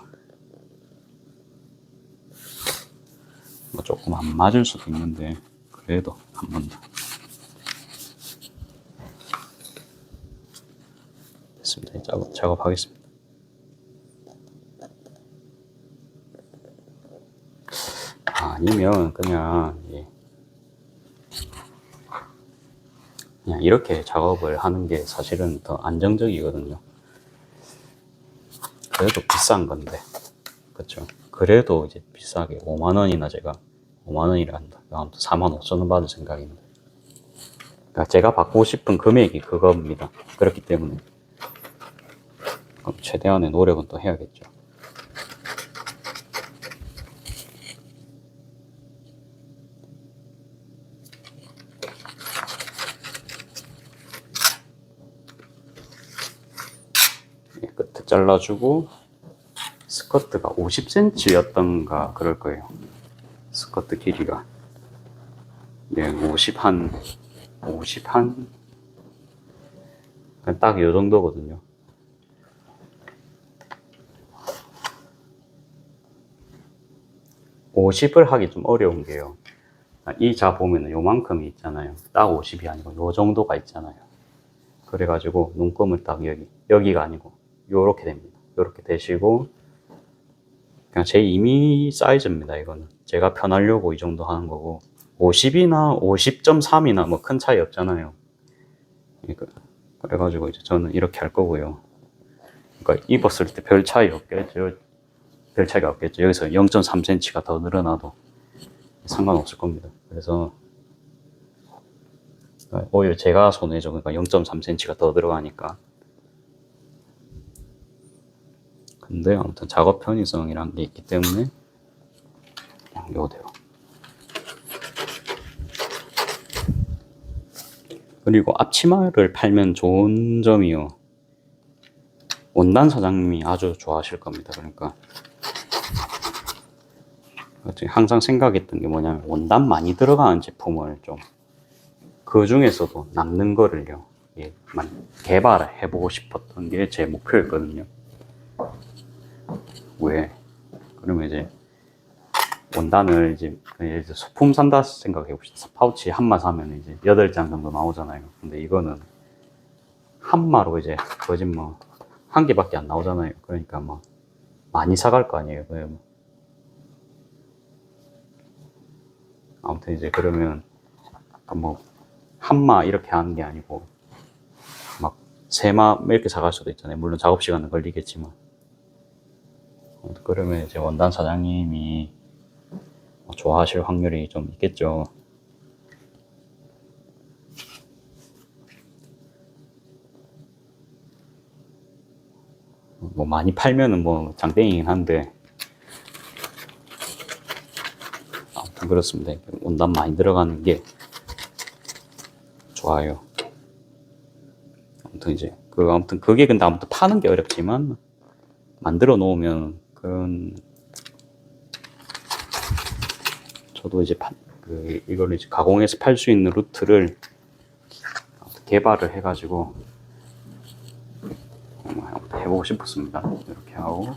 [SPEAKER 1] 뭐 조금 안 맞을 수도 있는데 그래도 한 번 더. 됐습니다. 작업하겠습니다. 아니면 그냥 이렇게 작업을 하는 게 사실은 더 안정적이거든요. 그래도 비싼 건데, 그쵸? 그래도 이제 비싸게 5만 원이나 제가 5만 원이라 한다. 아무튼 4만 5천 원 받을 생각입니다. 그러니까 제가 받고 싶은 금액이 그겁니다. 그렇기 때문에 최대한의 노력은 또 해야겠죠. 끝에 잘라주고, 스커트가 50cm였던가 그럴 거예요. 스커트 길이가 50 딱 이 정도거든요. (50을) 하기 좀 어려운 게요, 이 자 보면은 요만큼이 있잖아요. 딱 50이 아니고 요 정도가 있잖아요. 그래가지고 눈금을 딱 여기가 아니고 요렇게 됩니다. 요렇게 되시고, 그냥 제 이미 사이즈입니다. 이거는 제가 편하려고 이 정도 하는 거고, 50이나 50.3이나 뭐 큰 차이 없잖아요. 그래가지고 이제 저는 이렇게 할 거고요. 그러니까 입었을 때 별 차이 없겠죠. 별 차이가 없겠죠. 여기서 0.3cm가 더 늘어나도 상관없을 겁니다. 그래서 오히려 제가 손해죠. 그러니까 0.3cm가 더 들어가니까. 근데 아무튼 작업 편의성이란 게 있기 때문에 그냥 요대로. 그리고 앞치마를 팔면 좋은 점이요, 원단 사장님이 아주 좋아하실 겁니다. 그러니까 항상 생각했던 게 뭐냐면, 원단 많이 들어가는 제품을 좀 그 중에서도 남는 거를요, 개발을 해보고 싶었던 게 제 목표였거든요. 왜? 그러면 이제 원단을 이제 소품 산다 생각해 봅시다. 파우치 한마 사면 이제 8장 정도 나오잖아요. 근데 이거는 한마로 이제 거짓 뭐 한 개밖에 안 나오잖아요. 그러니까 뭐 많이 사갈 거 아니에요. 아무튼 이제 그러면 뭐 한마 이렇게 하는 게 아니고 막 세마 이렇게 사갈 수도 있잖아요. 물론 작업 시간은 걸리겠지만. 그러면 이제 원단 사장님이 좋아하실 확률이 좀 있겠죠. 뭐 많이 팔면은 뭐 장땡이긴 한데, 아무튼 그렇습니다. 원단 많이 들어가는 게 좋아요. 아무튼 이제 아무튼 그게 근데 아무튼 파는 게 어렵지만 만들어 놓으면 그런, 저도 이제 이걸 이제 가공해서 팔 수 있는 루트를 개발을 해가지고 해보고 싶었습니다. 이렇게 하고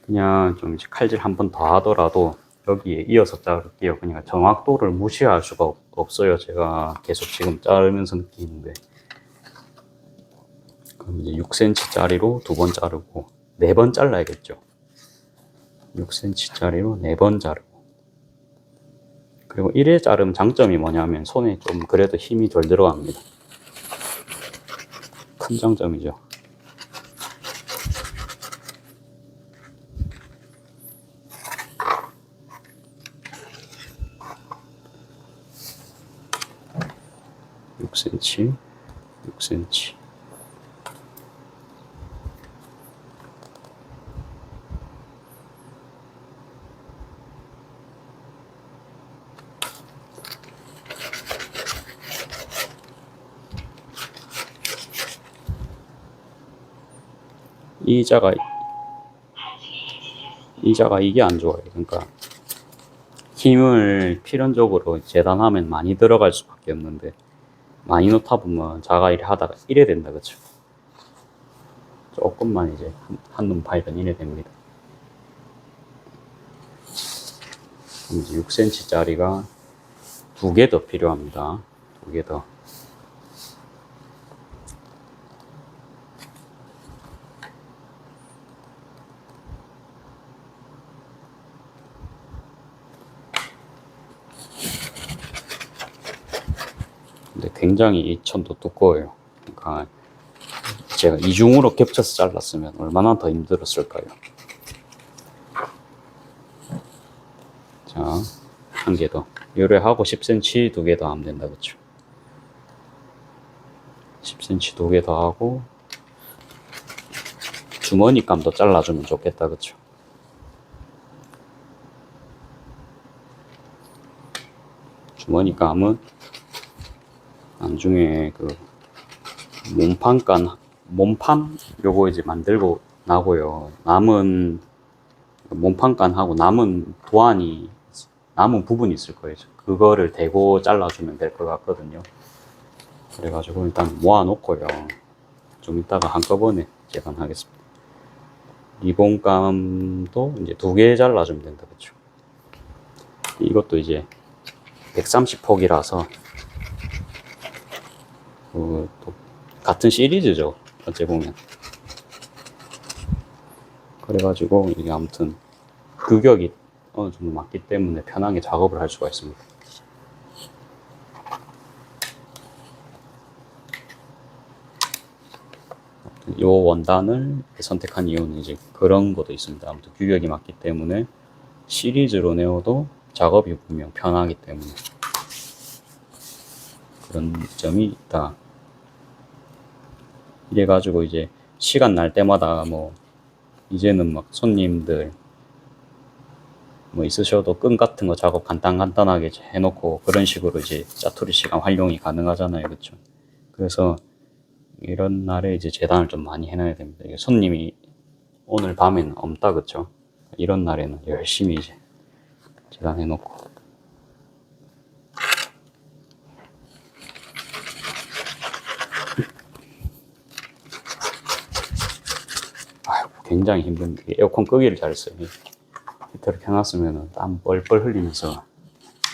[SPEAKER 1] 그냥 좀 이제 칼질 한 번 더 하더라도 여기에 이어서 자를게요. 그러니까 정확도를 무시할 수가 없어요. 제가 계속 지금 자르면서 느끼는데. 그럼 이제 6cm 짜리로 2번 자르고 4번 잘라야겠죠. 6cm 짜리로 4번 자르고. 그리고 1회 자르면 장점이 뭐냐면 손에 좀 그래도 힘이 덜 들어갑니다. 큰 장점이죠. (6cm) 6cm. 이자가 이게 안 좋아요. 그러니까 힘을 필연적으로 재단하면 많이 들어갈 수밖에 없는데 많이 놓다 보면 자가 이래 하다가 이래 된다, 그쵸? 조금만 이제 한눈 팔면 이래 됩니다. 이제 6cm 짜리가 2개 더 필요합니다. 2개 더. 근데 굉장히 이 천도 두꺼워요. 그러니까 제가 이중으로 겹쳐서 잘랐으면 얼마나 더 힘들었을까요? 자, 한 개 더. 요래하고 10cm 2개 더 하면 된다, 그쵸? 10cm 2개 더 하고 주머니 감도 잘라주면 좋겠다, 그쵸? 주머니 감은 나중에 그 몸판 요거 이제 만들고 나고요. 남은 몸판간하고 남은 남은 부분이 있을 거예요. 그거를 대고 잘라주면 될 것 같거든요. 그래가지고 일단 모아놓고요. 좀 이따가 한꺼번에 재단하겠습니다. 리본감도 이제 2개 잘라주면 된다, 그쵸? 이것도 이제 130폭이라서 또 같은 시리즈죠, 어째 보면. 그래가지고 이게 아무튼 규격이 어느 정도 맞기 때문에 편하게 작업을 할 수가 있습니다. 이 원단을 선택한 이유는 이제 그런 것도 있습니다. 아무튼 규격이 맞기 때문에 시리즈로 내어도 작업이 분명 편하기 때문에 그런 점이 있다. 이래가지고 이제 시간 날 때마다 뭐 이제는 막 손님들 뭐 있으셔도 끈 같은 거 작업 간단하게 해놓고 그런 식으로 이제 짜투리 시간 활용이 가능하잖아요, 그렇죠? 그래서 이런 날에 이제 재단을 좀 많이 해놔야 됩니다. 손님이 오늘 밤에는 없다, 그쵸? 이런 날에는 열심히 이제 재단해놓고. 아이고, 굉장히 힘든데 에어컨 끄기를 잘했어요. 히터를 켜놨으면 땀 뻘뻘 흘리면서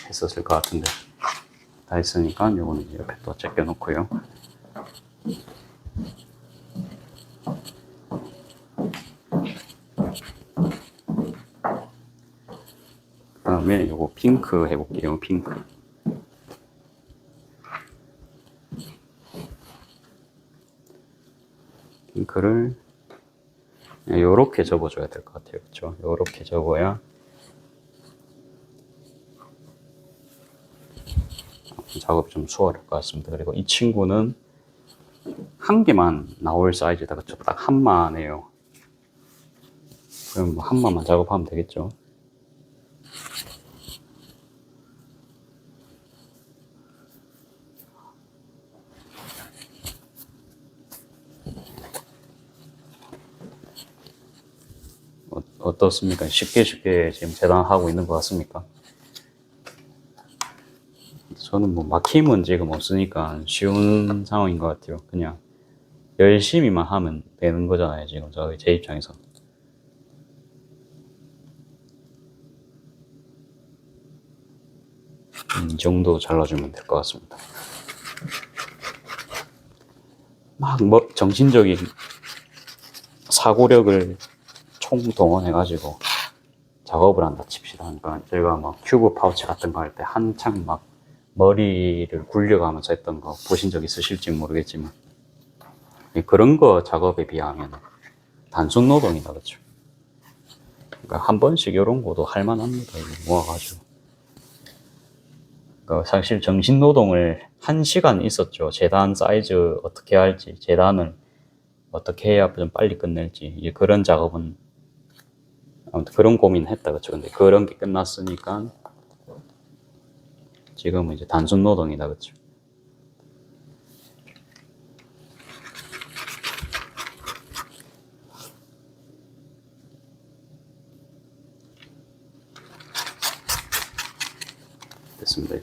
[SPEAKER 1] 했었을 것 같은데 다 했으니까 요거는 옆에 또 제껴놓고요. 그 다음에 요거 핑크 해볼게요. 핑크. 핑크를 요렇게 접어줘야 될 것 같아요. 그쵸? 요렇게 접어야 작업이 좀 수월할 것 같습니다. 그리고 이 친구는 한 개만 나올 사이즈다. 그쵸? 딱 한마네요. 그럼 뭐 한마만 작업하면 되겠죠? 어떻습니까? 쉽게 지금 재단하고 있는 것 같습니까? 저는 뭐 막힘은 지금 없으니까 쉬운 상황인 것 같아요. 그냥 열심히만 하면 되는 거잖아요. 지금 제 입장에서. 이 정도 잘라주면 될 것 같습니다. 막 뭐 정신적인 사고력을 총동원해가지고 작업을 한다 칩시다. 그러니까 제가 막 큐브 파우치 같은 거 할 때 한창 막 머리를 굴려가면서 했던 거 보신 적 있으실지 모르겠지만 그런 거 작업에 비하면 단순 노동이다, 그렇죠? 그러니까 한 번씩 이런 것도 할 만합니다. 모아가지고. 그러니까 사실 정신 노동을 1시간 있었죠. 재단 사이즈 어떻게 할지, 재단을 어떻게 해야 좀 빨리 끝낼지, 이제 그런 작업은 아무튼 그런 고민을 했다, 그렇죠? 근데 그런 게 끝났으니까 지금은 이제 단순 노동이다, 그렇죠?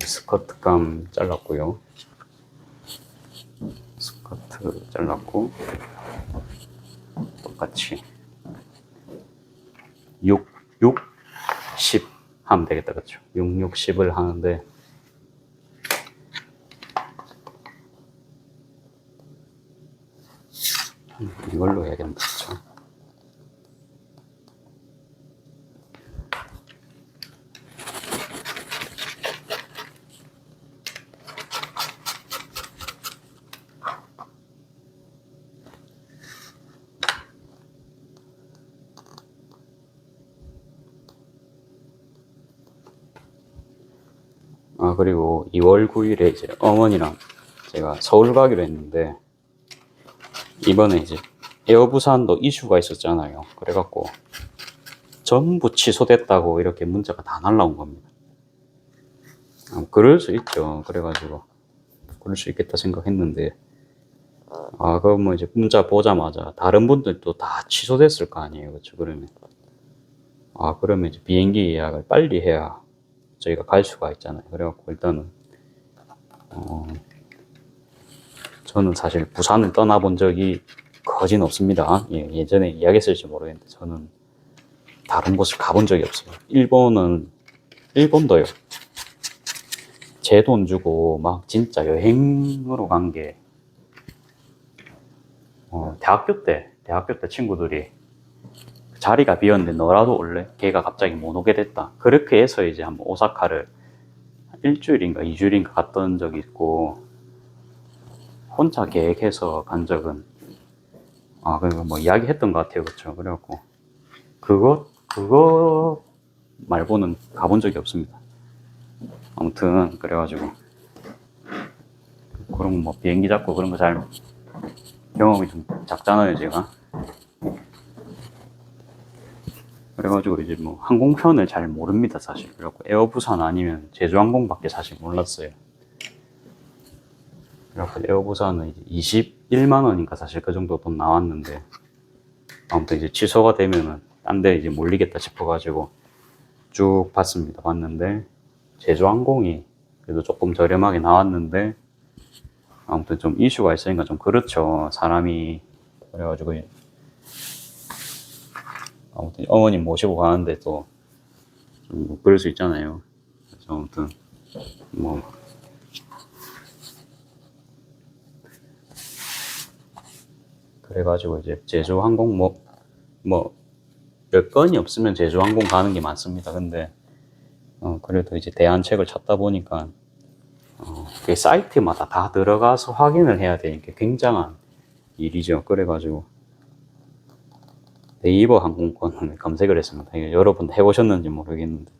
[SPEAKER 1] 스커트감 잘랐고요. 스커트 잘랐고, 똑같이 6, 6, 10 하면 되겠다. 그렇죠? 6, 6, 10을 하는데, 이걸로 해야겠네. 그렇죠? 아, 그리고 2월 9일에 이제 어머니랑 제가 서울 가기로 했는데, 이번에 이제 에어부산도 이슈가 있었잖아요. 그래갖고 전부 취소됐다고 이렇게 문자가 다 날라온 겁니다. 그럴 수 있죠. 그래가지고 그럴 수 있겠다 생각했는데, 그럼 뭐 이제 문자 보자마자 다른 분들도 다 취소됐을 거 아니에요. 그렇죠? 그러면 이제 비행기 예약을 빨리 해야 저희가 갈 수가 있잖아요. 그래갖고 일단은 저는 사실 부산을 떠나본 적이 거진 없습니다. 예전에 이야기했을지 모르겠는데 저는 다른 곳을 가본 적이 없어요. 일본도요. 제 돈 주고 막 진짜 여행으로 간 게, 대학교 때 친구들이 자리가 비었는데 너라도 올래? 걔가 갑자기 못 오게 됐다. 그렇게 해서 이제 한번 오사카를 일주일인가 2주일인가 갔던 적이 있고, 혼자 계획해서 간 적은, 그리고 뭐 이야기했던 것 같아요. 그쵸? 그래갖고, 그거 말고는 가본 적이 없습니다. 아무튼, 그래가지고, 그런 뭐 비행기 잡고 그런 거 잘, 경험이 좀 작잖아요, 제가. 그래가지고 이제 뭐 항공편을 잘 모릅니다, 사실. 그래갖고 에어부산 아니면 제주항공밖에 사실 몰랐어요. 그래갖고 에어부산은 이제 21만 원인가 사실 그 정도 돈 나왔는데, 아무튼 이제 취소가 되면은 딴 데 이제 몰리겠다 싶어가지고 쭉 봤는데, 제주항공이 그래도 조금 저렴하게 나왔는데, 아무튼 좀 이슈가 있으니까 좀 그렇죠, 사람이. 그래가지고 아무튼 어머님 모시고 가는데 또 좀 그럴 수 있잖아요. 그래서 아무튼 뭐 그래가지고 이제 제주항공 뭐 여건이 없으면 제주항공 가는 게 많습니다. 근데 그래도 이제 대안책을 찾다 보니까 그 사이트마다 다 들어가서 확인을 해야 되니까 굉장한 일이죠. 그래가지고 네이버 항공권을 검색을 했습니다. 여러분 해보셨는지 모르겠는데,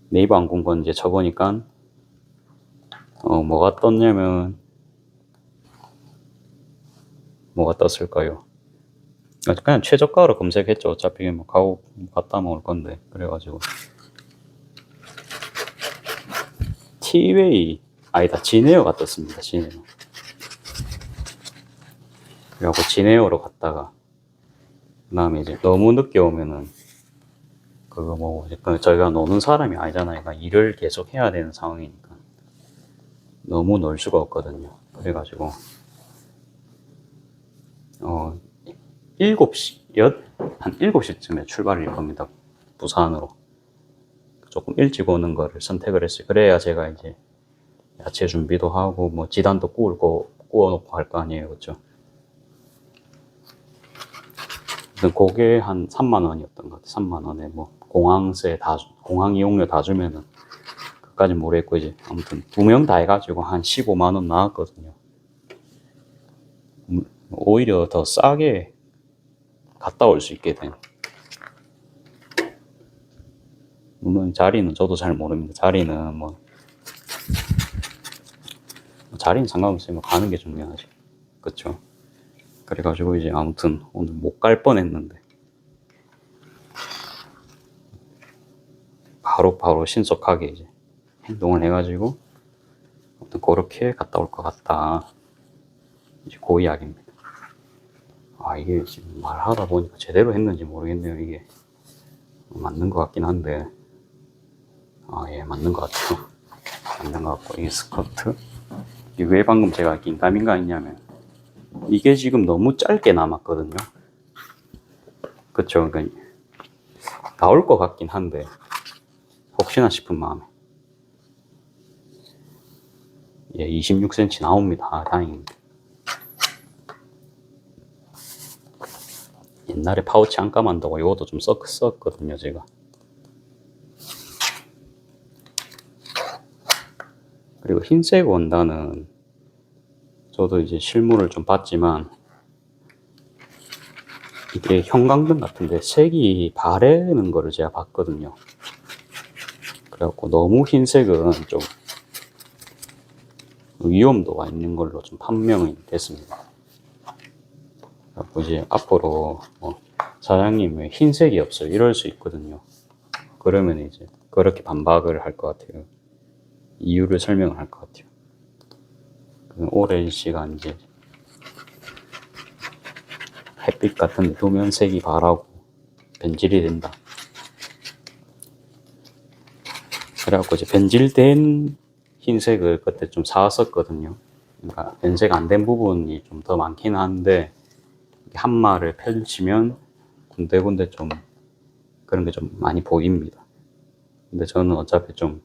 [SPEAKER 1] 네이버 항공권 이제 쳐보니까 뭐가 떴냐면, 뭐가 떴을까요? 그냥 최저가로 검색했죠. 어차피 뭐 가고 갔다 먹을 건데. 그래가지고 티웨이, 아니다, 진에어가 떴습니다. 진에어. 그래갖고 진에어로 갔다가, 그 다음에 이제 너무 늦게 오면은 그거 뭐 저희가 노는 사람이 아니잖아요. 그러니까 일을 계속 해야 되는 상황이니까 너무 놀 수가 없거든요. 그래가지고 7시, 한 7시쯤에 출발일 겁니다. 부산으로. 조금 일찍 오는 거를 선택을 했어요. 그래야 제가 이제 야채 준비도 하고 뭐 지단도 구워놓고 할 거 아니에요. 그렇죠? 그게 한 3만 원이었던 것 같아요. 3만 원에 뭐 공항 이용료 다 주면은 그까진 모르겠고, 이제 아무튼 2명 다 해가지고 한 15만 원 나왔거든요. 오히려 더 싸게 갔다 올 수 있게 된. 물론 자리는 저도 잘 모릅니다. 자리는 상관없어요. 가는 게 중요하지. 그쵸? 그래가지고 이제 아무튼 오늘 못 갈 뻔했는데 바로 신속하게 이제 행동을 해가지고 아무튼 그렇게 갔다 올 것 같다. 이제 그 이야기입니다. 이게 지금 말하다 보니까 제대로 했는지 모르겠네요. 이게 맞는 것 같긴 한데, 예, 맞는 것 같아요. 맞는 것 같고, 이게 스커트. 이게 왜 방금 제가 긴가민가 했냐면, 이게 지금 너무 짧게 남았거든요. 그쵸? 그러니까 나올 것 같긴 한데, 혹시나 싶은 마음에. 예, 26cm 나옵니다. 아, 다행입니다. 옛날에 파우치 안 까만다고 이것도 좀 썼거든요, 제가. 그리고 흰색 원단은 저도 이제 실물을 좀 봤지만 이게 형광등 같은데 색이 바래는 거를 제가 봤거든요. 그래갖고 너무 흰색은 좀 위험도가 있는 걸로 좀 판명이 됐습니다. 그래갖고 이제 앞으로 뭐 사장님 왜 흰색이 없어요? 이럴 수 있거든요. 그러면 이제 그렇게 반박을 할 것 같아요. 이유를 설명을 할 것 같아요. 오랜 시간 이제 햇빛 같은 데 두면 색이 바라고 변질이 된다. 그래갖고 이제 변질된 흰색을 그때 좀 사왔었거든요. 그러니까 변색 안 된 부분이 좀 더 많긴 한데 한마를 펼치면 군데군데 좀 그런 게 좀 많이 보입니다. 근데 저는 어차피 좀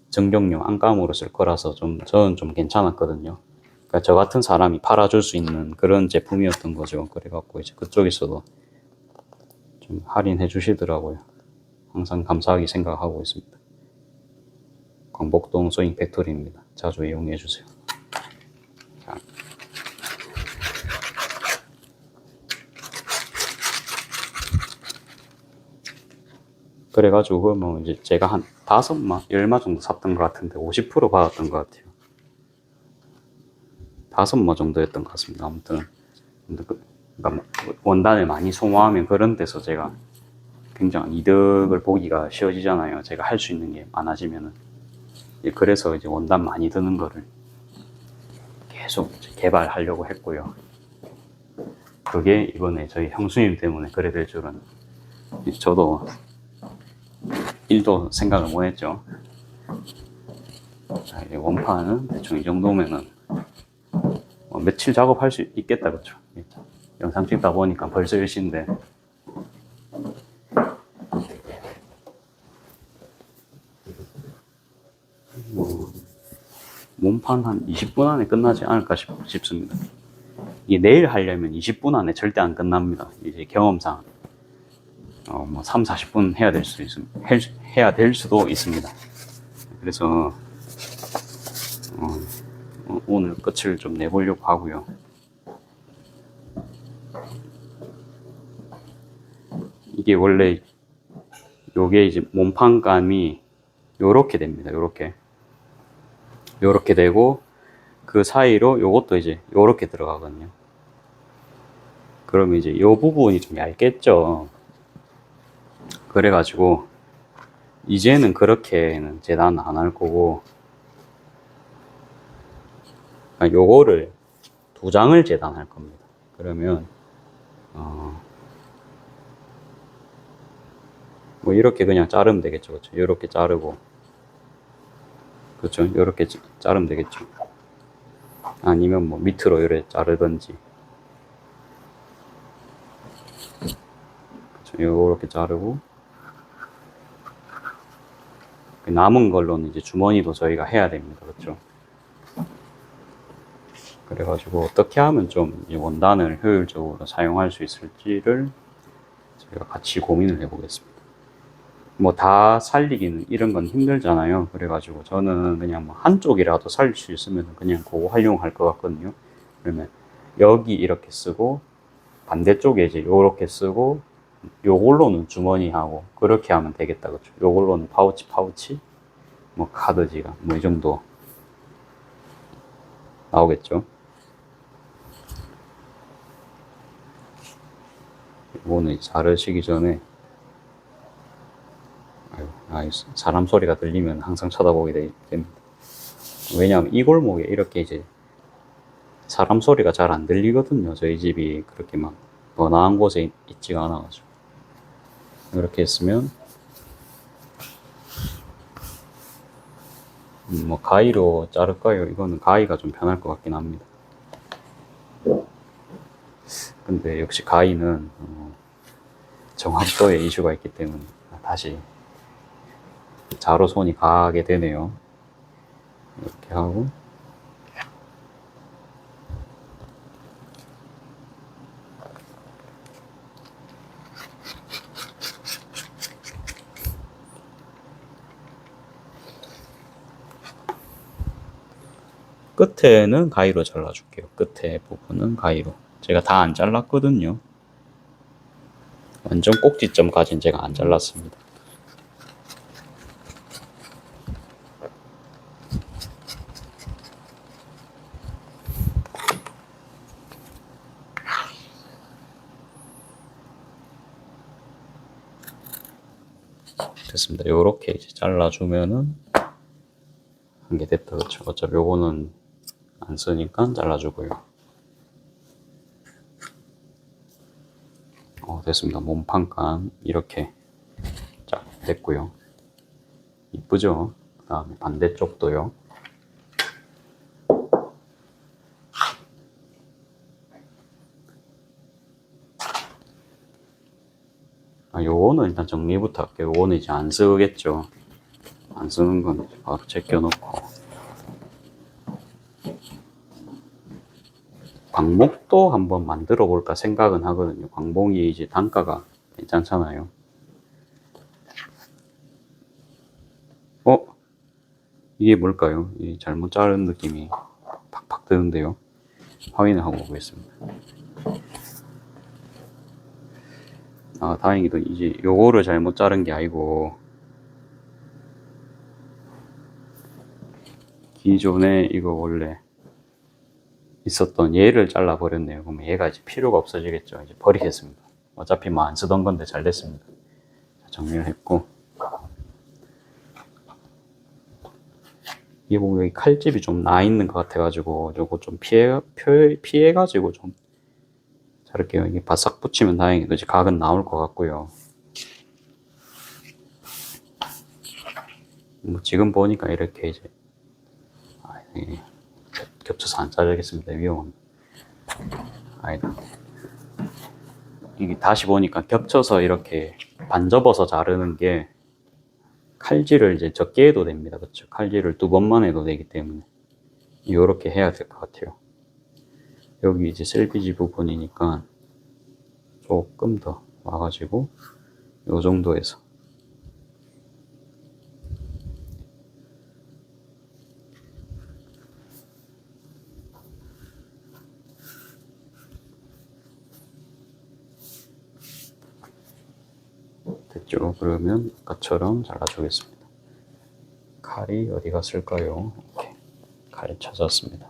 [SPEAKER 1] 정경용 안감으로 쓸 거라서 저는 좀 괜찮았거든요. 그러니까 저 같은 사람이 팔아줄 수 있는 그런 제품이었던 거죠. 그래갖고 이제 그쪽에서도 좀 할인해 주시더라고요. 항상 감사하게 생각하고 있습니다. 광복동 소잉 팩토리입니다. 자주 이용해 주세요. 자. 그래가지고 뭐 이제 제가 한 5마, 10마 정도 샀던 것 같은데 50% 받았던 것 같아요. 5마 정도였던 것 같습니다. 아무튼 그러니까 원단을 많이 소모하면 그런 데서 제가 굉장한 이득을 보기가 쉬워지잖아요. 제가 할 수 있는 게 많아지면은. 그래서 이제 원단 많이 드는 거를 계속 개발하려고 했고요. 그게 이번에 저희 형수님 때문에 그래 될 줄은 저도 1도 생각을 못 했죠. 자, 이제 원판은 대충 이 정도면은 며칠 작업할 수 있겠다, 그쵸? 영상 찍다 보니까 벌써 10시인데. 몸판 한 20분 안에 끝나지 않을까 싶습니다. 이게 내일 하려면 20분 안에 절대 안 끝납니다. 이제 경험상. 뭐 3, 40분 해야 될 수도 있습니다. 그래서, 오늘 끝을 좀 내보려고 하고요. 이게 원래, 요게 이제 몸판감이 요렇게 됩니다. 요렇게 되고, 그 사이로 요것도 이제 요렇게 들어가거든요. 그러면 이제 요 부분이 좀 얇겠죠. 그래가지고, 이제는 그렇게는 재단 안 할 거고, 요거를 2장을 재단할 겁니다. 그러면, 뭐 이렇게 그냥 자르면 되겠죠. 그렇죠? 이렇게 자르고, 그렇죠? 이렇게 자르면 되겠죠. 아니면 뭐 밑으로 이렇게 자르든지, 그렇죠? 이렇게 자르고, 남은 걸로는 이제 주머니도 저희가 해야 됩니다. 그렇죠? 그래가지고 어떻게 하면 좀 원단을 효율적으로 사용할 수 있을지를 저희가 같이 고민을 해보겠습니다. 뭐 다 살리기는 이런 건 힘들잖아요. 그래가지고 저는 그냥 뭐 한쪽이라도 살릴 수 있으면 그냥 그거 활용할 것 같거든요. 그러면 여기 이렇게 쓰고 반대쪽에 이제 요렇게 쓰고 요걸로는 주머니하고 그렇게 하면 되겠다. 그렇죠? 요걸로는 파우치 뭐 카드 지갑 뭐 이 정도 나오겠죠. 이거는 자르시기 전에 사람 소리가 들리면 항상 쳐다보게 됩니다. 왜냐하면 이 골목에 이렇게 이제 사람 소리가 잘 안 들리거든요. 저희 집이 그렇게 막 번화한 곳에 있지가 않아가지고. 이렇게 했으면 뭐 가위로 자를까요? 이거는 가위가 좀 편할 것 같긴 합니다. 근데 역시 가위는 정확도에 이슈가 있기 때문에 다시 자로 손이 가게 되네요. 이렇게 하고 끝에는 가위로 잘라줄게요. 끝에 부분은 가위로. 제가 다 안 잘랐거든요. 완전 꼭지점까지는 제가 안 잘랐습니다. 됐습니다. 요렇게 이제 잘라주면은 한 개 됐다. 그렇죠. 어차피 요거는 안 쓰니까 잘라주고요. 됐습니다. 몸판간 이렇게 쫙 됐고요. 이쁘죠? 그 다음에 반대쪽도요. 요거는 일단 정리부터 할게요. 요거는 이제 안 쓰겠죠. 안 쓰는 건 바로 제껴놓고. 광목도 한번 만들어 볼까 생각은 하거든요. 광목이 이제 단가가 괜찮잖아요. 이게 뭘까요? 이 잘못 자른 느낌이 팍팍 드는데요. 확인을 하고 오겠습니다. 다행히도 이제 요거를 잘못 자른 게 아니고 기존에 이거 원래 있었던 얘를 잘라 버렸네요. 그럼 얘가 이제 필요가 없어지겠죠. 이제 버리겠습니다. 어차피 뭐 안 쓰던 건데 잘 됐습니다. 정리를 했고, 이게 보면 여기 칼집이 좀 나 있는 것 같아가지고 요거 좀 피해가지고 좀 자를게요. 이게 바싹 붙이면 다행히도 이제 각은 나올 것 같고요. 뭐 지금 보니까 이렇게 이제 겹쳐서 안 자르겠습니다. 위험합니다. 아니다. 이게 다시 보니까 겹쳐서 이렇게 반접어서 자르는 게 칼질을 이제 적게 해도 됩니다. 그렇죠? 칼질을 2번만 해도 되기 때문에 이렇게 해야 될 것 같아요. 여기 이제 셀비지 부분이니까 조금 더 와가지고 요 정도에서 됐죠? 그러면 아까처럼 잘라주겠습니다. 칼이 어디 갔을까요? 이렇게 칼 찾았습니다.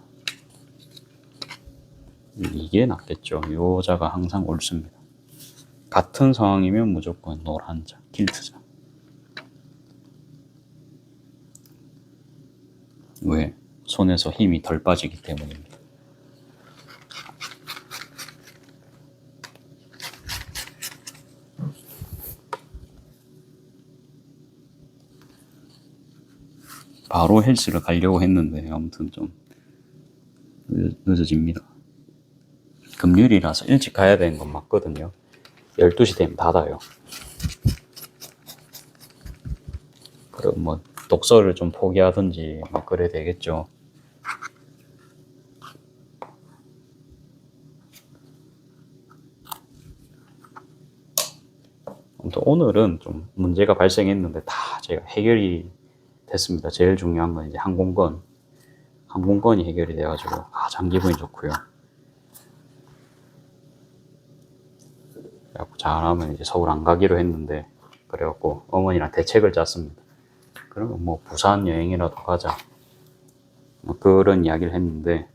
[SPEAKER 1] 이게 낫겠죠. 요 자가 항상 옳습니다. 같은 상황이면 무조건 노란 자, 킬트자. 왜? 손에서 힘이 덜 빠지기 때문입니다. 바로 헬스를 가려고 했는데 아무튼 좀 늦어집니다. 금요일이라서 일찍 가야 되는 건 맞거든요. 12시 되면 닫아요. 그럼 뭐 독서를 좀 포기하든지 뭐 그래야 되겠죠. 아무튼 오늘은 좀 문제가 발생했는데 다 제가 해결이 됐습니다. 제일 중요한 건 이제 항공권이 해결이 돼가지고 가장 기분이 좋고요. 그래갖고 잘하면 이제 서울 안 가기로 했는데 그래갖고 어머니랑 대책을 짰습니다. 그러면 뭐 부산 여행이라도 가자. 뭐 그런 이야기를 했는데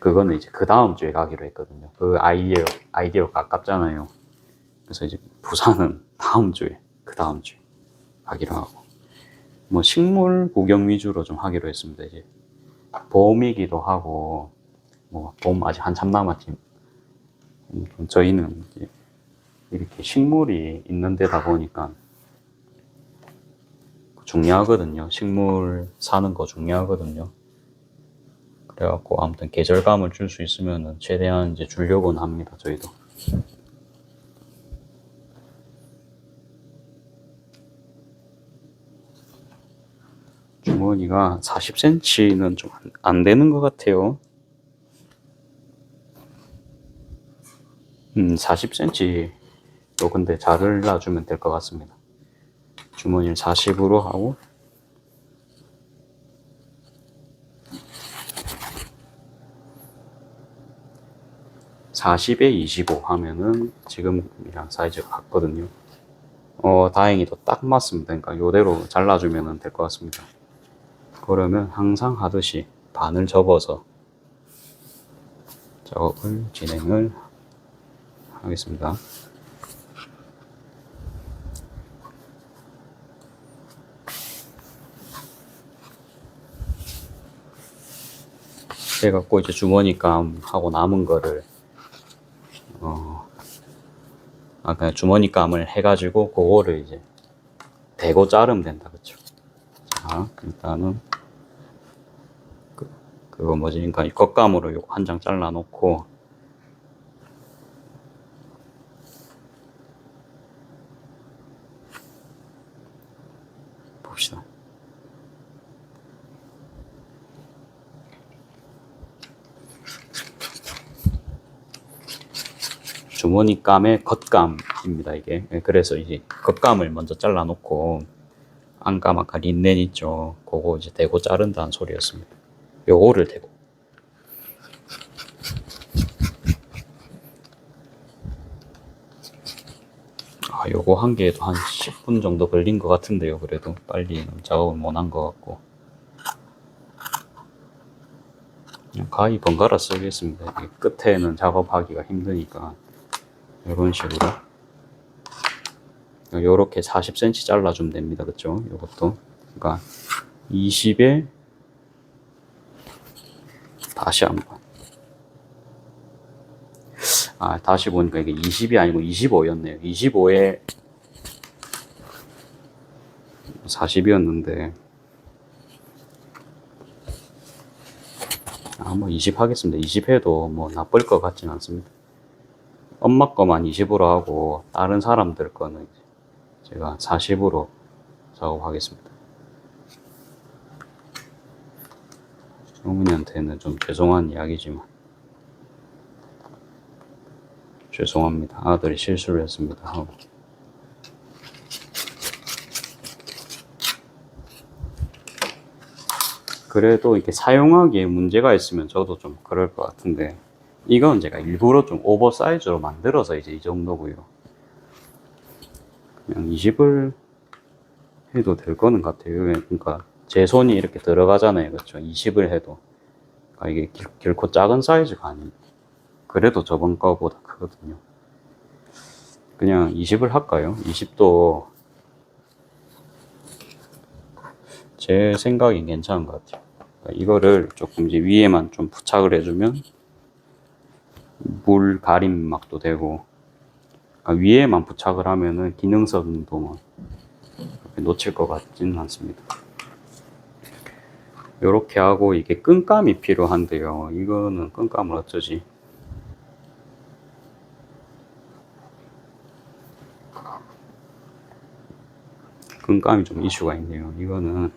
[SPEAKER 1] 그거는 이제 그 다음 주에 가기로 했거든요. 그 아이디어가 아깝잖아요. 그래서 이제 부산은 그 다음 주에 가기로 하고 뭐 식물 구경 위주로 좀 하기로 했습니다. 이제 봄이기도 하고 뭐 봄 아직 한참 남았지. 저희는 이제 이렇게 식물이 있는 데다 보니까 중요하거든요. 식물 사는 거 중요하거든요. 그래갖고 아무튼 계절감을 줄 수 있으면 최대한 이제 주려고는 합니다. 저희도. 주머니가 40cm는 좀 안 되는 것 같아요. 40cm 요 근데 잘라주면 될 것 같습니다. 주머니를 40으로 하고 40에 25 하면은 지금이랑 사이즈가 같거든요. 다행히도 딱 맞습니다. 그러니까 요대로 잘라주면 될 것 같습니다. 그러면 항상 하듯이 반을 접어서 작업을 진행을 하겠습니다. 그래갖고 이제 주머니감 하고 남은 거를 그냥 주머니감을 해가지고 그거를 이제 대고 자르면 된다, 그쵸? 자, 일단은 그거 뭐지? 그러니까 이 겉감으로 요거 한 장 잘라 놓고 봅시다. 주머니감의 겉감입니다, 이게. 그래서 이제 겉감을 먼저 잘라 놓고 안감 아까 린넨 있죠? 그거 이제 대고 자른다는 소리였습니다. 요거를 대고. 요거 한 개에도 한 10분 정도 걸린 것 같은데요. 그래도 빨리 작업을 못 한 것 같고. 그냥 가위 번갈아 쓰겠습니다. 끝에는 작업하기가 힘드니까. 이런 식으로. 요렇게 40cm 잘라주면 됩니다. 그쵸? 요것도. 그러니까 20에 다시 한번. 다시 보니까 이게 20이 아니고 25였네요. 25에 40이었는데. 뭐 20 하겠습니다. 20 해도 뭐 나쁠 것 같진 않습니다. 엄마 거만 20으로 하고 다른 사람들 거는 제가 40으로 작업하겠습니다. 어머니한테는 좀 죄송한 이야기지만 죄송합니다. 아들이 실수를 했습니다 하고. 그래도 이렇게 사용하기에 문제가 있으면 저도 좀 그럴 것 같은데, 이건 제가 일부러 좀 오버사이즈로 만들어서 이제 이 정도고요. 그냥 20을 해도 될 거는 같아요. 그러니까 제 손이 이렇게 들어가잖아요. 그렇죠? 20을 해도. 그러니까 이게 결코 작은 사이즈가 아니에요. 그래도 저번 거보다 크거든요. 그냥 20을 할까요? 20도 제 생각엔 괜찮은 것 같아요. 그러니까 이거를 조금 이제 위에만 좀 부착을 해주면 물 가림막도 되고, 그러니까 위에만 부착을 하면은 기능성도 뭐 놓칠 것 같지는 않습니다. 요렇게 하고 이게 끈감이 필요한데요. 이거는 끈감을 어쩌지? 끈감이 좀 이슈가 있네요. 이거는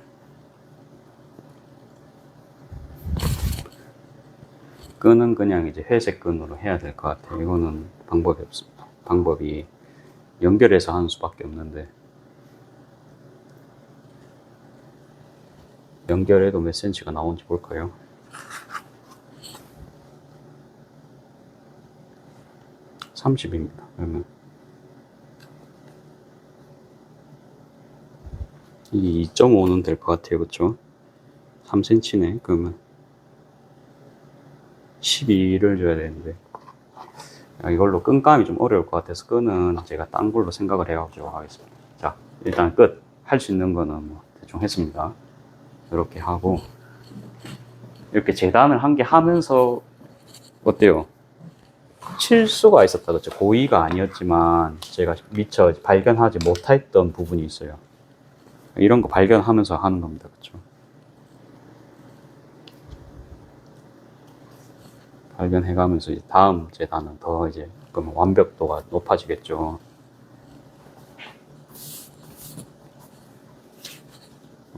[SPEAKER 1] 끈은 그냥 이제 회색 끈으로 해야 될 것 같아요. 이거는 방법이 없습니다. 방법이 연결해서 하는 수밖에 없는데, 연결해도 몇 센치가 나오는지 볼까요? 30입니다. 그러면 이 2.5는 될 것 같아요. 그쵸? 3cm네. 그러면 12를 줘야 되는데, 이걸로 끈감이 좀 어려울 것 같아서 끈은 제가 딴 걸로 생각을 해가지고 하겠습니다. 자, 일단 끝. 할 수 있는 거는 뭐 대충 했습니다. 이렇게 하고, 이렇게 재단을 한 개 하면서 어때요? 실수가 있었다. 그렇죠? 고의가 아니었지만 제가 미처 발견하지 못했던 부분이 있어요. 이런 거 발견하면서 하는 겁니다. 그렇죠? 발견해가면서 이제 다음 재단은 더 이제 그러면 완벽도가 높아지겠죠.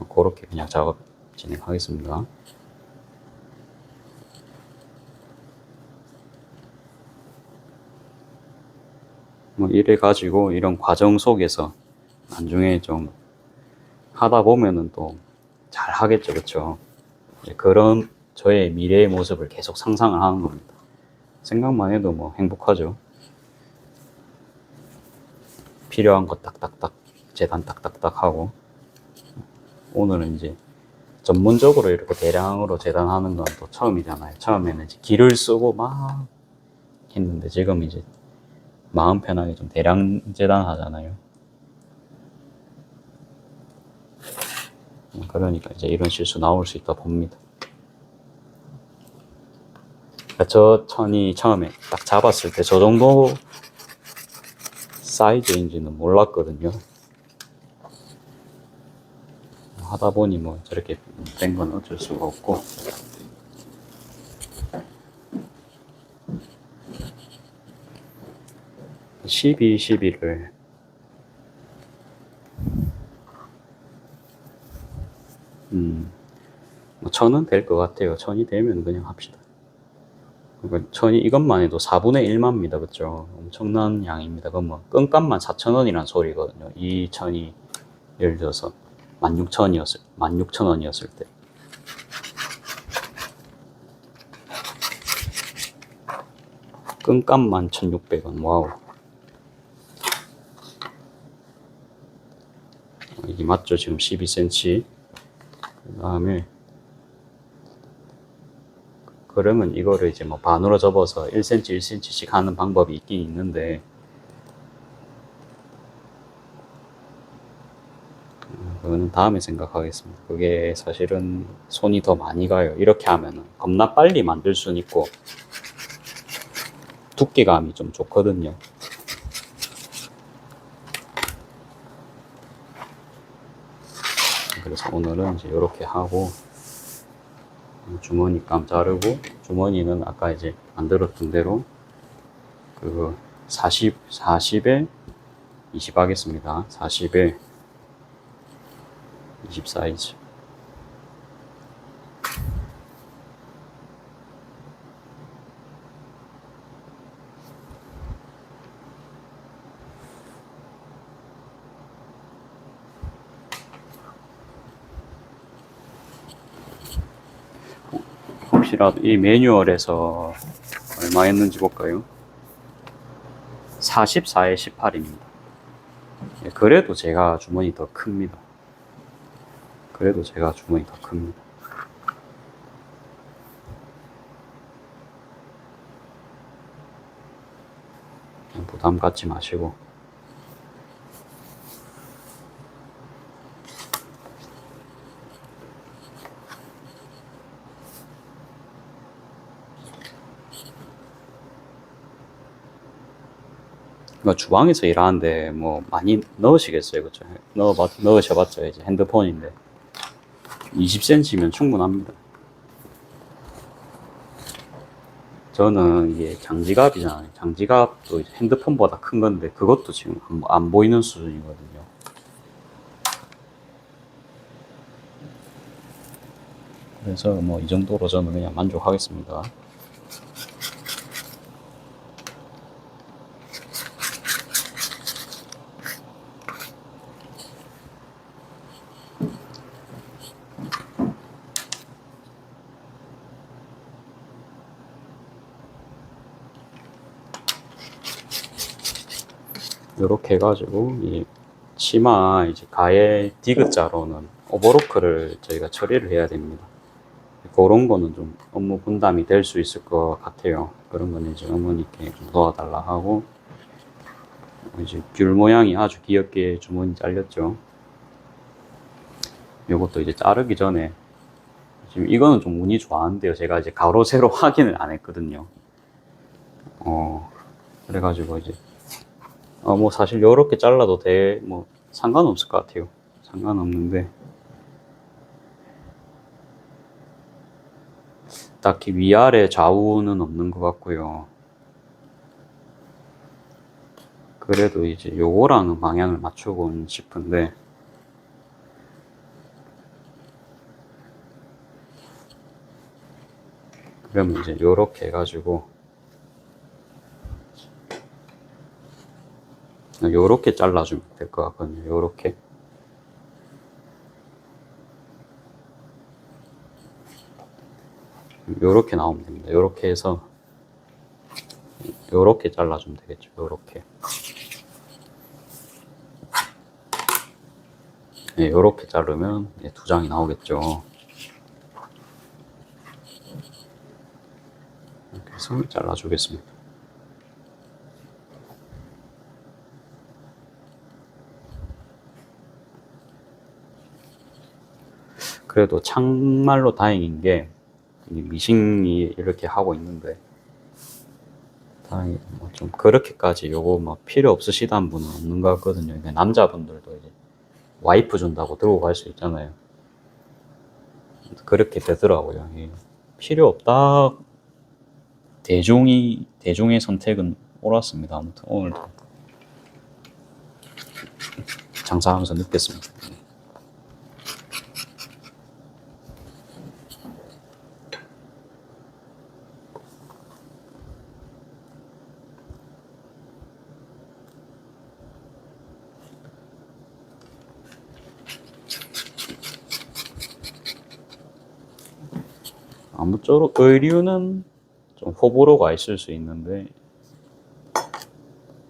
[SPEAKER 1] 그렇게 그냥 작업 진행하겠습니다. 뭐 이래 가지고 이런 과정 속에서 나중에 좀 하다 보면은 또 잘 하겠죠. 그렇죠? 그런 저의 미래의 모습을 계속 상상을 하는 겁니다. 생각만 해도 뭐 행복하죠. 필요한 거 딱딱딱 재단 딱딱딱 하고, 오늘은 이제 전문적으로 이렇게 대량으로 재단하는 건 또 처음이잖아요. 처음에는 이제 기를 쓰고 막 했는데 지금 이제 마음 편하게 좀 대량 재단하잖아요. 그러니까 이제 이런 실수 나올 수 있다 봅니다. 그러니까 저 천이 처음에 딱 잡았을 때 저 정도 사이즈인지는 몰랐거든요. 하다 보니 뭐 저렇게 된 건 어쩔 수가 없고, 12, 11을 뭐 천은 될 것 같아요. 천이 되면 그냥 합시다. 그러니까 천이 이것만 해도 4분의 1만입니다. 그렇죠? 엄청난 양입니다. 그건 뭐 끈값만 4,000원이란 소리거든요. 이 천이 예를 들어서 16,000원이었을 때. 끈값만 1,600원. 와우. 이게 맞죠? 지금 12cm. 그 다음에 그러면 이거를 이제 뭐 반으로 접어서 1cm, 1cm씩 하는 방법이 있긴 있는데, 그거는 다음에 생각하겠습니다. 그게 사실은 손이 더 많이 가요. 이렇게 하면은 겁나 빨리 만들 수는 있고 두께감이 좀 좋거든요. 그래서 오늘은 이제 이렇게 하고, 주머니 감 자르고, 주머니는 아까 이제 만들었던 대로 그 40에 20 하겠습니다. 40에 20 사이즈. 혹시라도 이 매뉴얼에서 얼마 했는지 볼까요? 44에 18입니다. 그래도 제가 주머니 더 큽니다. 그래도 제가 주머니 더 큽니다. 부담 갖지 마시고. 그러니까 주방에서 일하는데 뭐 많이 넣으시겠어요, 그렇죠? 넣으셔봤자 이제 핸드폰인데 20cm면 충분합니다. 저는 이게 장지갑이잖아요. 장지갑도 이제 핸드폰보다 큰 건데 그것도 지금 안 보이는 수준이거든요. 그래서 뭐 이 정도로 저는 그냥 만족하겠습니다. 이렇게 해가지고 이 치마 이제 가해 디귿자로는 오버로크를 저희가 처리를 해야 됩니다. 그런 거는 좀 업무 분담이 될 수 있을 것 같아요. 그런 거는 이제 어머니께 좀 도와달라 하고, 이제 귤 모양이 아주 귀엽게 주머니 잘렸죠. 이것도 이제 자르기 전에, 지금 이거는 좀 운이 좋았는데요. 제가 이제 가로 세로 확인을 안 했거든요. 그래가지고 이제 뭐 사실 요렇게 잘라도 뭐 상관없을 것 같아요. 상관없는데 딱히 위아래 좌우는 없는 것 같고요. 그래도 이제 요거랑은 방향을 맞추곤 싶은데 그러면 이제 요렇게 해가지고 요렇게 잘라주면 될 것 같거든요. 요렇게 요렇게 나오면 됩니다. 요렇게 해서 요렇게 잘라주면 되겠죠. 요렇게 네, 요렇게 자르면 두 장이 나오겠죠. 이렇게 해서 잘라주겠습니다. 그래도 참말로 다행인 게 미싱이 이렇게 하고 있는데 다행히 좀 그렇게까지 요거 막 필요 없으시다는 분은 없는 것 같거든요. 남자분들도 이제 와이프 준다고 들고 갈 수 있잖아요. 그렇게 되더라고요. 필요 없다. 대중의 선택은 옳았습니다. 아무튼 오늘도 장사하면서 느꼈습니다. 아무쪼록 의류는 좀 호불호가 있을 수 있는데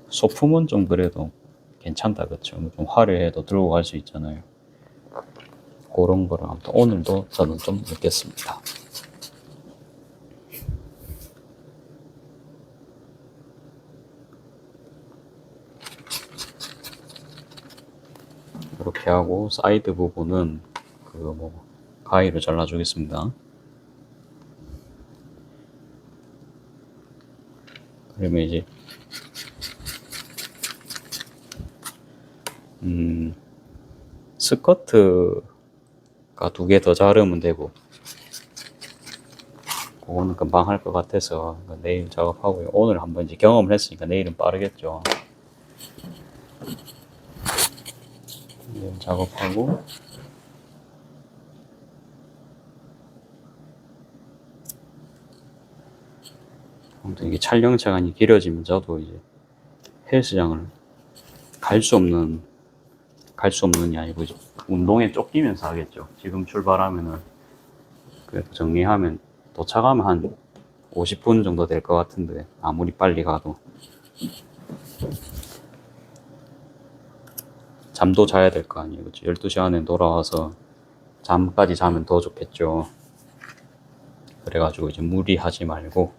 [SPEAKER 1] 소품은 좀 그래도 괜찮다, 그쵸? 좀 화려해도 들고 갈 수 있잖아요. 그런 거를 아무튼 오늘도 저는 좀 느꼈습니다. 이렇게 하고 사이드 부분은 가위로 잘라주겠습니다. 그러면 이제 스커트가 2개 더 자르면 되고 그거는 금방 할 것 같아서 내일 작업하고요. 오늘 한번 이제 경험을 했으니까 내일은 빠르겠죠. 내일 작업하고 아무튼 이게 촬영 시간이 길어지면 저도 이제 헬스장을 갈 수 없는이 아니고 이제 운동에 쫓기면서 하겠죠. 지금 출발하면은 그래도 정리하면 도착하면 한 50분 정도 될 것 같은데 아무리 빨리 가도 잠도 자야 될 거 아니에요. 그렇죠? 12시 안에 돌아와서 잠까지 자면 더 좋겠죠. 그래가지고 이제 무리하지 말고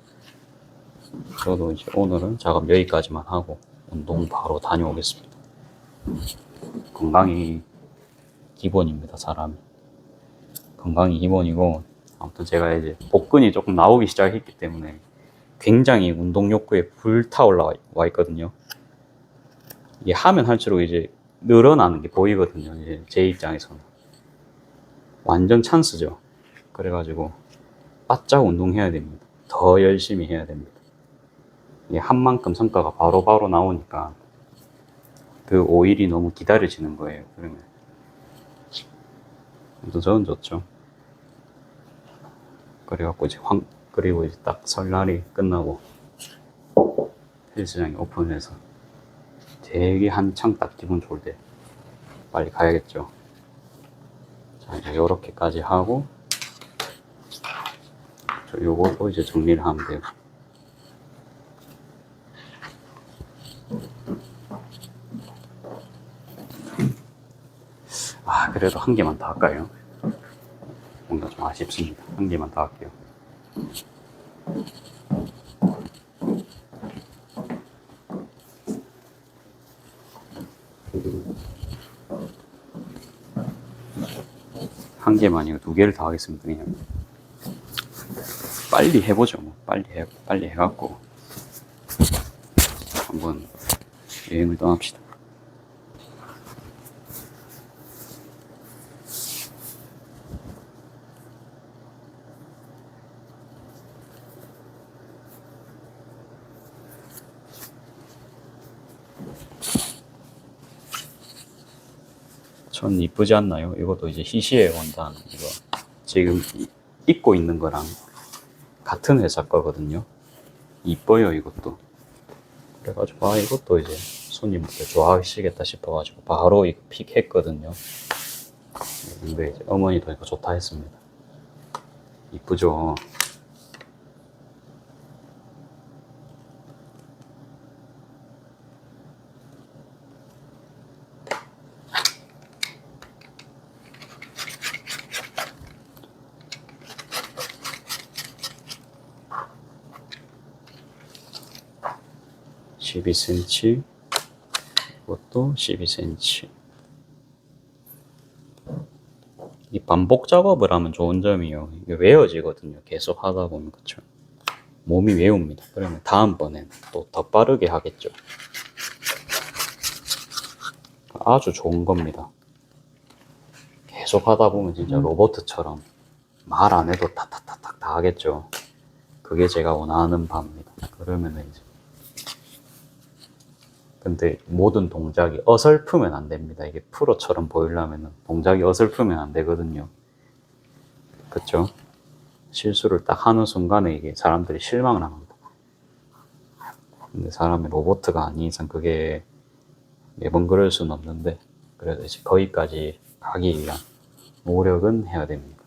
[SPEAKER 1] 저도 이제 오늘은 작업 여기까지만 하고 운동 바로 다녀오겠습니다. 건강이 기본입니다. 사람이 건강이 기본이고 아무튼 제가 이제 복근이 조금 나오기 시작했기 때문에 굉장히 운동 욕구에 불타 올라와 있거든요. 이게 하면 할수록 이제 늘어나는 게 보이거든요. 이제 제 입장에서는 완전 찬스죠. 그래가지고 바짝 운동해야 됩니다. 더 열심히 해야 됩니다. 이게 한 만큼 성과가 바로바로 나오니까 그 5일이 너무 기다려지는 거예요. 그러면 저는 좋죠. 그래갖고 이제 그리고 이제 딱 설날이 끝나고 헬스장이 오픈해서 되게 한창 딱 기분 좋을 때 빨리 가야겠죠. 자, 이제 요렇게까지 하고 요것도 이제 정리를 하면 돼요. 그래도 한 개만 더 할까요? 뭔가 좀 아쉽습니다. 한 개만 더 할게요. 한 개만이고 2개를 더 하겠습니다. 그냥 빨리 해보죠. 뭐. 빨리 해갖고 한번 여행을 떠납시다. 손 이쁘지 않나요? 이것도 이제 히시에 원단, 이거 지금 입고 있는 거랑 같은 회사 거거든요. 이뻐요, 이것도. 그래가지고 이것도 이제 손님들 좋아하시겠다 싶어가지고 바로 이거 픽했거든요. 근데 이제 어머니도 이거 좋다 했습니다. 이쁘죠? (12cm) 이것도 (12cm) 이 반복 작업을 하면 좋은 점이요. 이게 외워지거든요. 계속 하다 보면. 그쵸? 몸이 외웁니다. 그러면 다음번엔 또 더 빠르게 하겠죠. 아주 좋은 겁니다. 계속 하다 보면 진짜 로봇처럼 말 안 해도 탁탁탁탁 다 하겠죠. 그게 제가 원하는 바입니다. 그러면은 이제 근데 모든 동작이 어설프면 안 됩니다. 이게 프로처럼 보이려면 동작이 어설프면 안 되거든요. 그쵸? 실수를 딱 하는 순간에 이게 사람들이 실망을 합니다. 근데 사람이 로봇가 아닌 이상 그게 매번 그럴 수는 없는데, 그래서 이제 거기까지 가기 위한 노력은 해야 됩니다.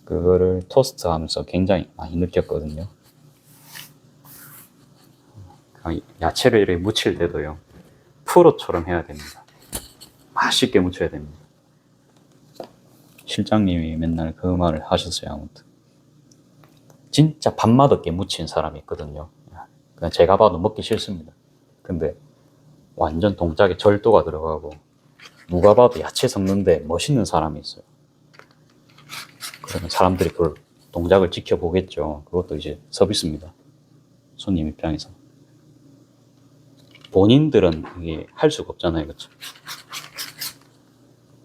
[SPEAKER 1] 그거를 토스트 하면서 굉장히 많이 느꼈거든요. 야채를 이렇게 무칠 때도요, 프로처럼 해야 됩니다. 맛있게 무쳐야 됩니다. 실장님이 맨날 그 말을 하셨어요. 아무튼 진짜 밥맛 없게 무친 사람이 있거든요. 그냥 제가 봐도 먹기 싫습니다. 근데 완전 동작에 절도가 들어가고 누가 봐도 야채 섞는데 멋있는 사람이 있어요. 그러면 사람들이 그걸 동작을 지켜보겠죠. 그것도 이제 서비스입니다. 손님 입장에서. 본인들은 이게 할 수가 없잖아요. 그렇죠?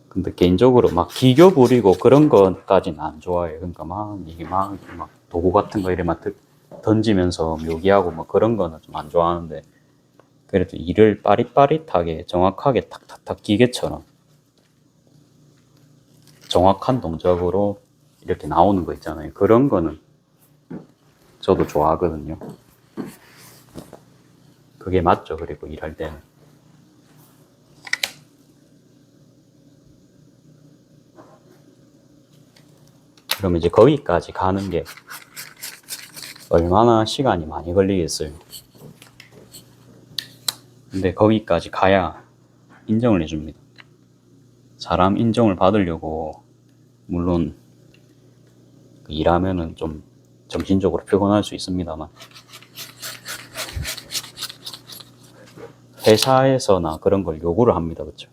[SPEAKER 1] 근데 개인적으로 막 기교 부리고 그런 것까지는 안 좋아해요. 그러니까 이게 막 도구 같은 거 이래 막 던지면서 묘기하고 뭐 그런 거는 좀 안 좋아하는데, 그래도 일을 빠릿빠릿하게 정확하게 탁탁탁 기계처럼 정확한 동작으로 이렇게 나오는 거 있잖아요. 그런 거는 저도 좋아하거든요. 그게 맞죠. 그리고 일할 때는. 그러면 이제 거기까지 가는 게 얼마나 시간이 많이 걸리겠어요. 근데 거기까지 가야 인정을 해줍니다. 사람 인정을 받으려고 물론 일하면은 좀 정신적으로 피곤할 수 있습니다만, 회사에서나 그런 걸 요구를 합니다. 그렇죠?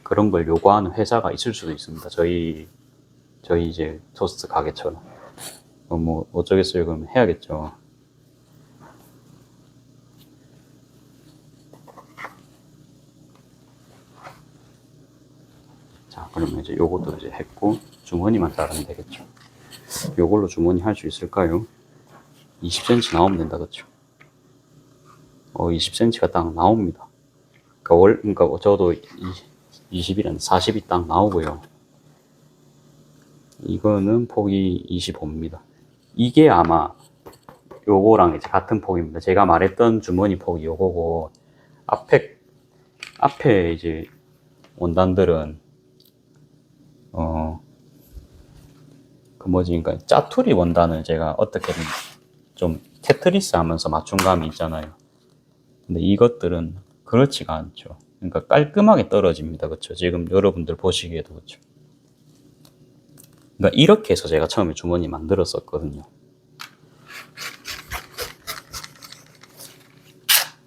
[SPEAKER 1] 그런 걸 요구하는 회사가 있을 수도 있습니다. 저희 이제 토스트 가게처럼. 뭐 어쩌겠어요. 그러면 해야겠죠. 자, 그러면 이제 요것도 이제 했고 주머니만 자르면 되겠죠. 요걸로 주머니 할 수 있을까요? 20cm 나오면 된다. 그렇죠? 20cm가 딱 나옵니다. 그러니까 저도 20이란 40이 딱 나오고요. 이거는 폭이 25입니다. 이게 아마 요거랑 이제 같은 폭입니다. 제가 말했던 주머니 폭이 요거고, 앞에 이제 원단들은 그러니까 짜투리 원단을 제가 어떻게든 좀 테트리스 하면서 맞춤감이 있잖아요. 근데 이것들은 그렇지가 않죠. 그러니까 깔끔하게 떨어집니다. 그렇죠? 지금 여러분들 보시기에도 그렇죠. 그러니까 이렇게 해서 제가 처음에 주머니 만들었었거든요.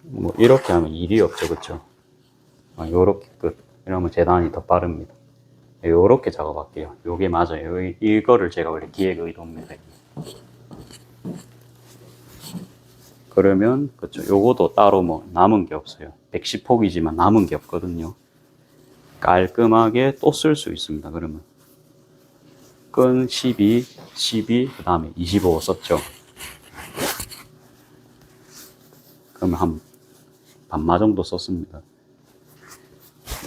[SPEAKER 1] 뭐 이렇게 하면 일이 없죠. 그렇죠? 요렇게 끝. 이러면 재단이 더 빠릅니다. 요렇게 작업할게요. 요게 맞아요. 이거를 제가 원래 기획 의도입니다. 그러면 그렇죠. 요거도 따로 뭐 남은 게 없어요. 110폭이지만 남은 게 없거든요. 깔끔하게 또 쓸 수 있습니다. 그러면 끈 12, 그 다음에 25 썼죠. 그러면 한 반마 정도 썼습니다.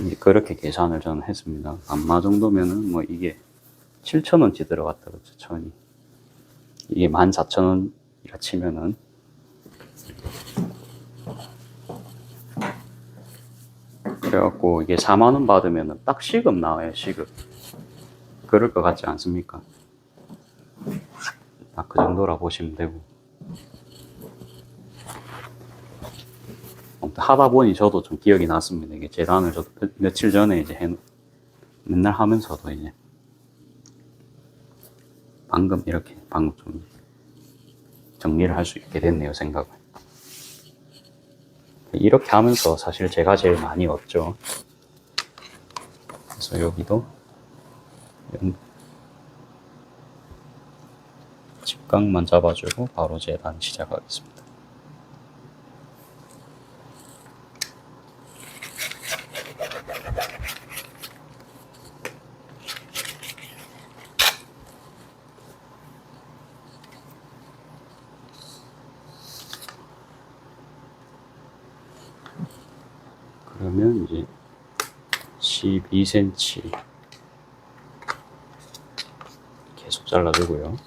[SPEAKER 1] 이제 그렇게 계산을 저는 했습니다. 반마 정도면은 뭐 이게 7,000원치 들어갔다 그렇죠, 천이. 이게 14,000원이라 치면은 그래갖고 이게 4만원 받으면은 딱 시급 나와요, 시급. 그럴 것 같지 않습니까? 딱 그 정도라 보시면 되고. 아무튼 하다 보니 저도 좀 기억이 났습니다. 이게 재단을 저도 며칠 전에 이제 맨날 하면서도 이제 방금 좀 정리를 할 수 있게 됐네요, 생각을. 이렇게 하면서 사실 제가 제일 많이 얻죠. 그래서 여기도 직각만 잡아주고 바로 재단 시작하겠습니다. 그러면 이제 12cm 계속 잘라주고요.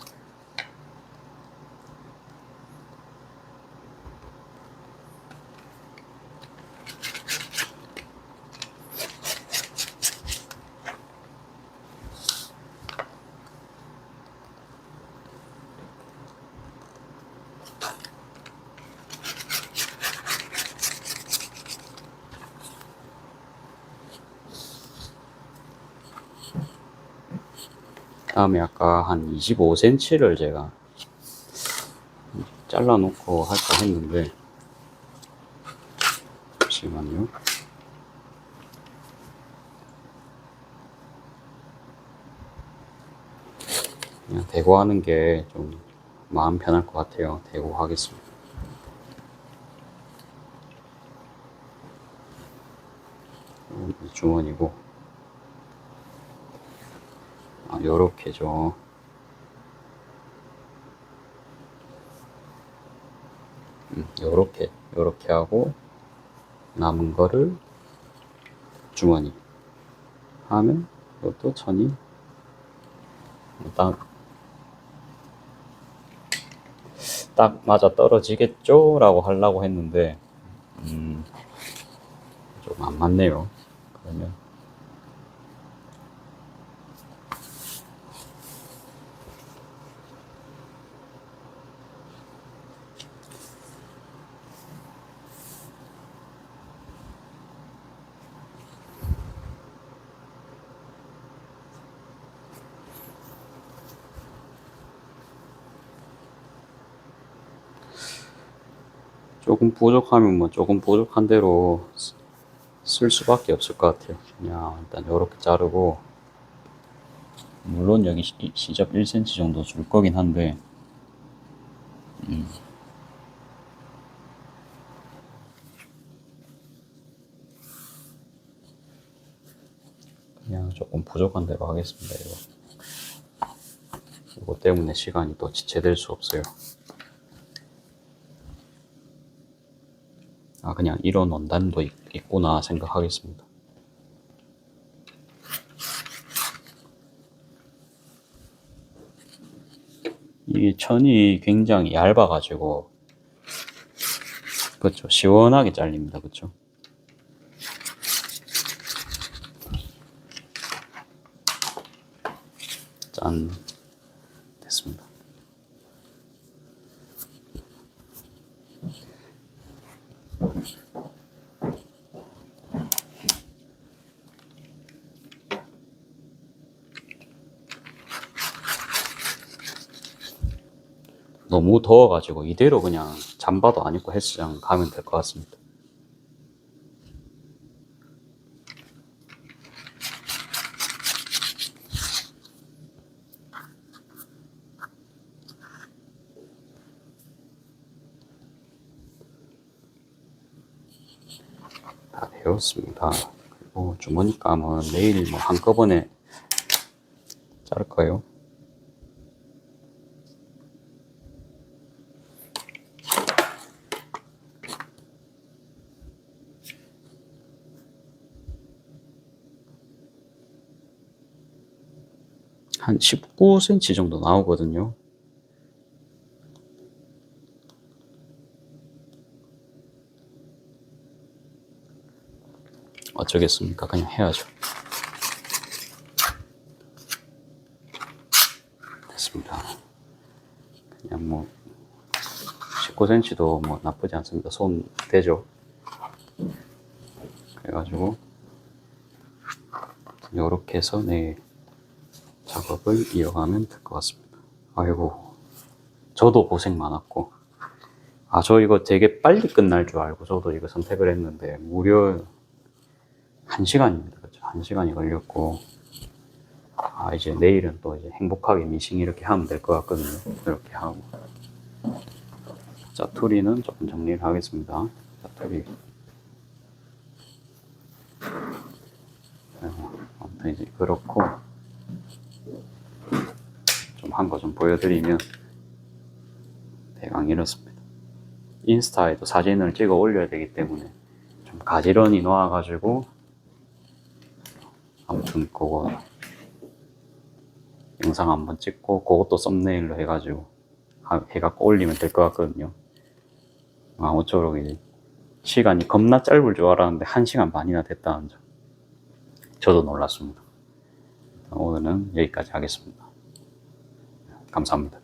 [SPEAKER 1] 다음에 아까 한 25cm를 제가 잘라 놓고 할까 했는데, 잠시만요. 그냥 대고 하는 게 좀 마음 편할 것 같아요. 대고 하겠습니다. 주머니고, 요렇게죠. 요렇게 하고, 남은 거를 주머니 하면 이것도 천이 딱 맞아 떨어지겠죠? 라고 하려고 했는데 좀 안 맞네요. 그러면 조금 부족하면 뭐 조금 부족한 대로 쓸 수밖에 없을 것 같아요. 그냥 일단 이렇게 자르고, 물론 여기 시접 1cm 정도 줄 거긴 한데 그냥 조금 부족한 대로 하겠습니다. 이거 때문에 시간이 또 지체될 수 없어요. 그냥 이런 원단도 있구나 생각하겠습니다. 이 천이 굉장히 얇아가지고, 그렇죠, 시원하게 잘립니다. 그렇죠. 짠, 됐습니다. 너무 더워가지고 이대로 그냥 잠바도 안 입고 헬스장 가면 될 것 같습니다. 다 배웠습니다. 그리고 주머니 감은 내일 뭐 한꺼번에 자를 거예요. 한 19cm 정도 나오거든요. 어쩌겠습니까? 그냥 해야죠. 됐습니다. 그냥 뭐 19cm도 뭐 나쁘지 않습니다. 손 대죠. 그래가지고 이렇게 해서 내일 작업을 이어가면 될 것 같습니다. 아이고, 저도 고생 많았고, 저 이거 되게 빨리 끝날 줄 알고 저도 이거 선택을 했는데 무려 1시간입니다. 그렇죠? 1시간이 걸렸고, 이제 내일은 또 이제 행복하게 미싱 이렇게 하면 될 것 같거든요. 이렇게 하고. 짜투리는 조금 정리를 하겠습니다. 짜투리. 아무튼 이제 그렇고, 좀 한 거 좀 보여드리면, 대강 이렇습니다. 인스타에도 사진을 찍어 올려야 되기 때문에 좀 가지런히 놓아가지고, 아무튼 그거 영상 한번 찍고 그것도 썸네일로 해가지고 올리면 될 것 같거든요. 아무쪼록 이제 시간이 겁나 짧을 줄 알았는데 1시간 반이나 됐다는 점 저도 놀랐습니다. 오늘은 여기까지 하겠습니다. 감사합니다.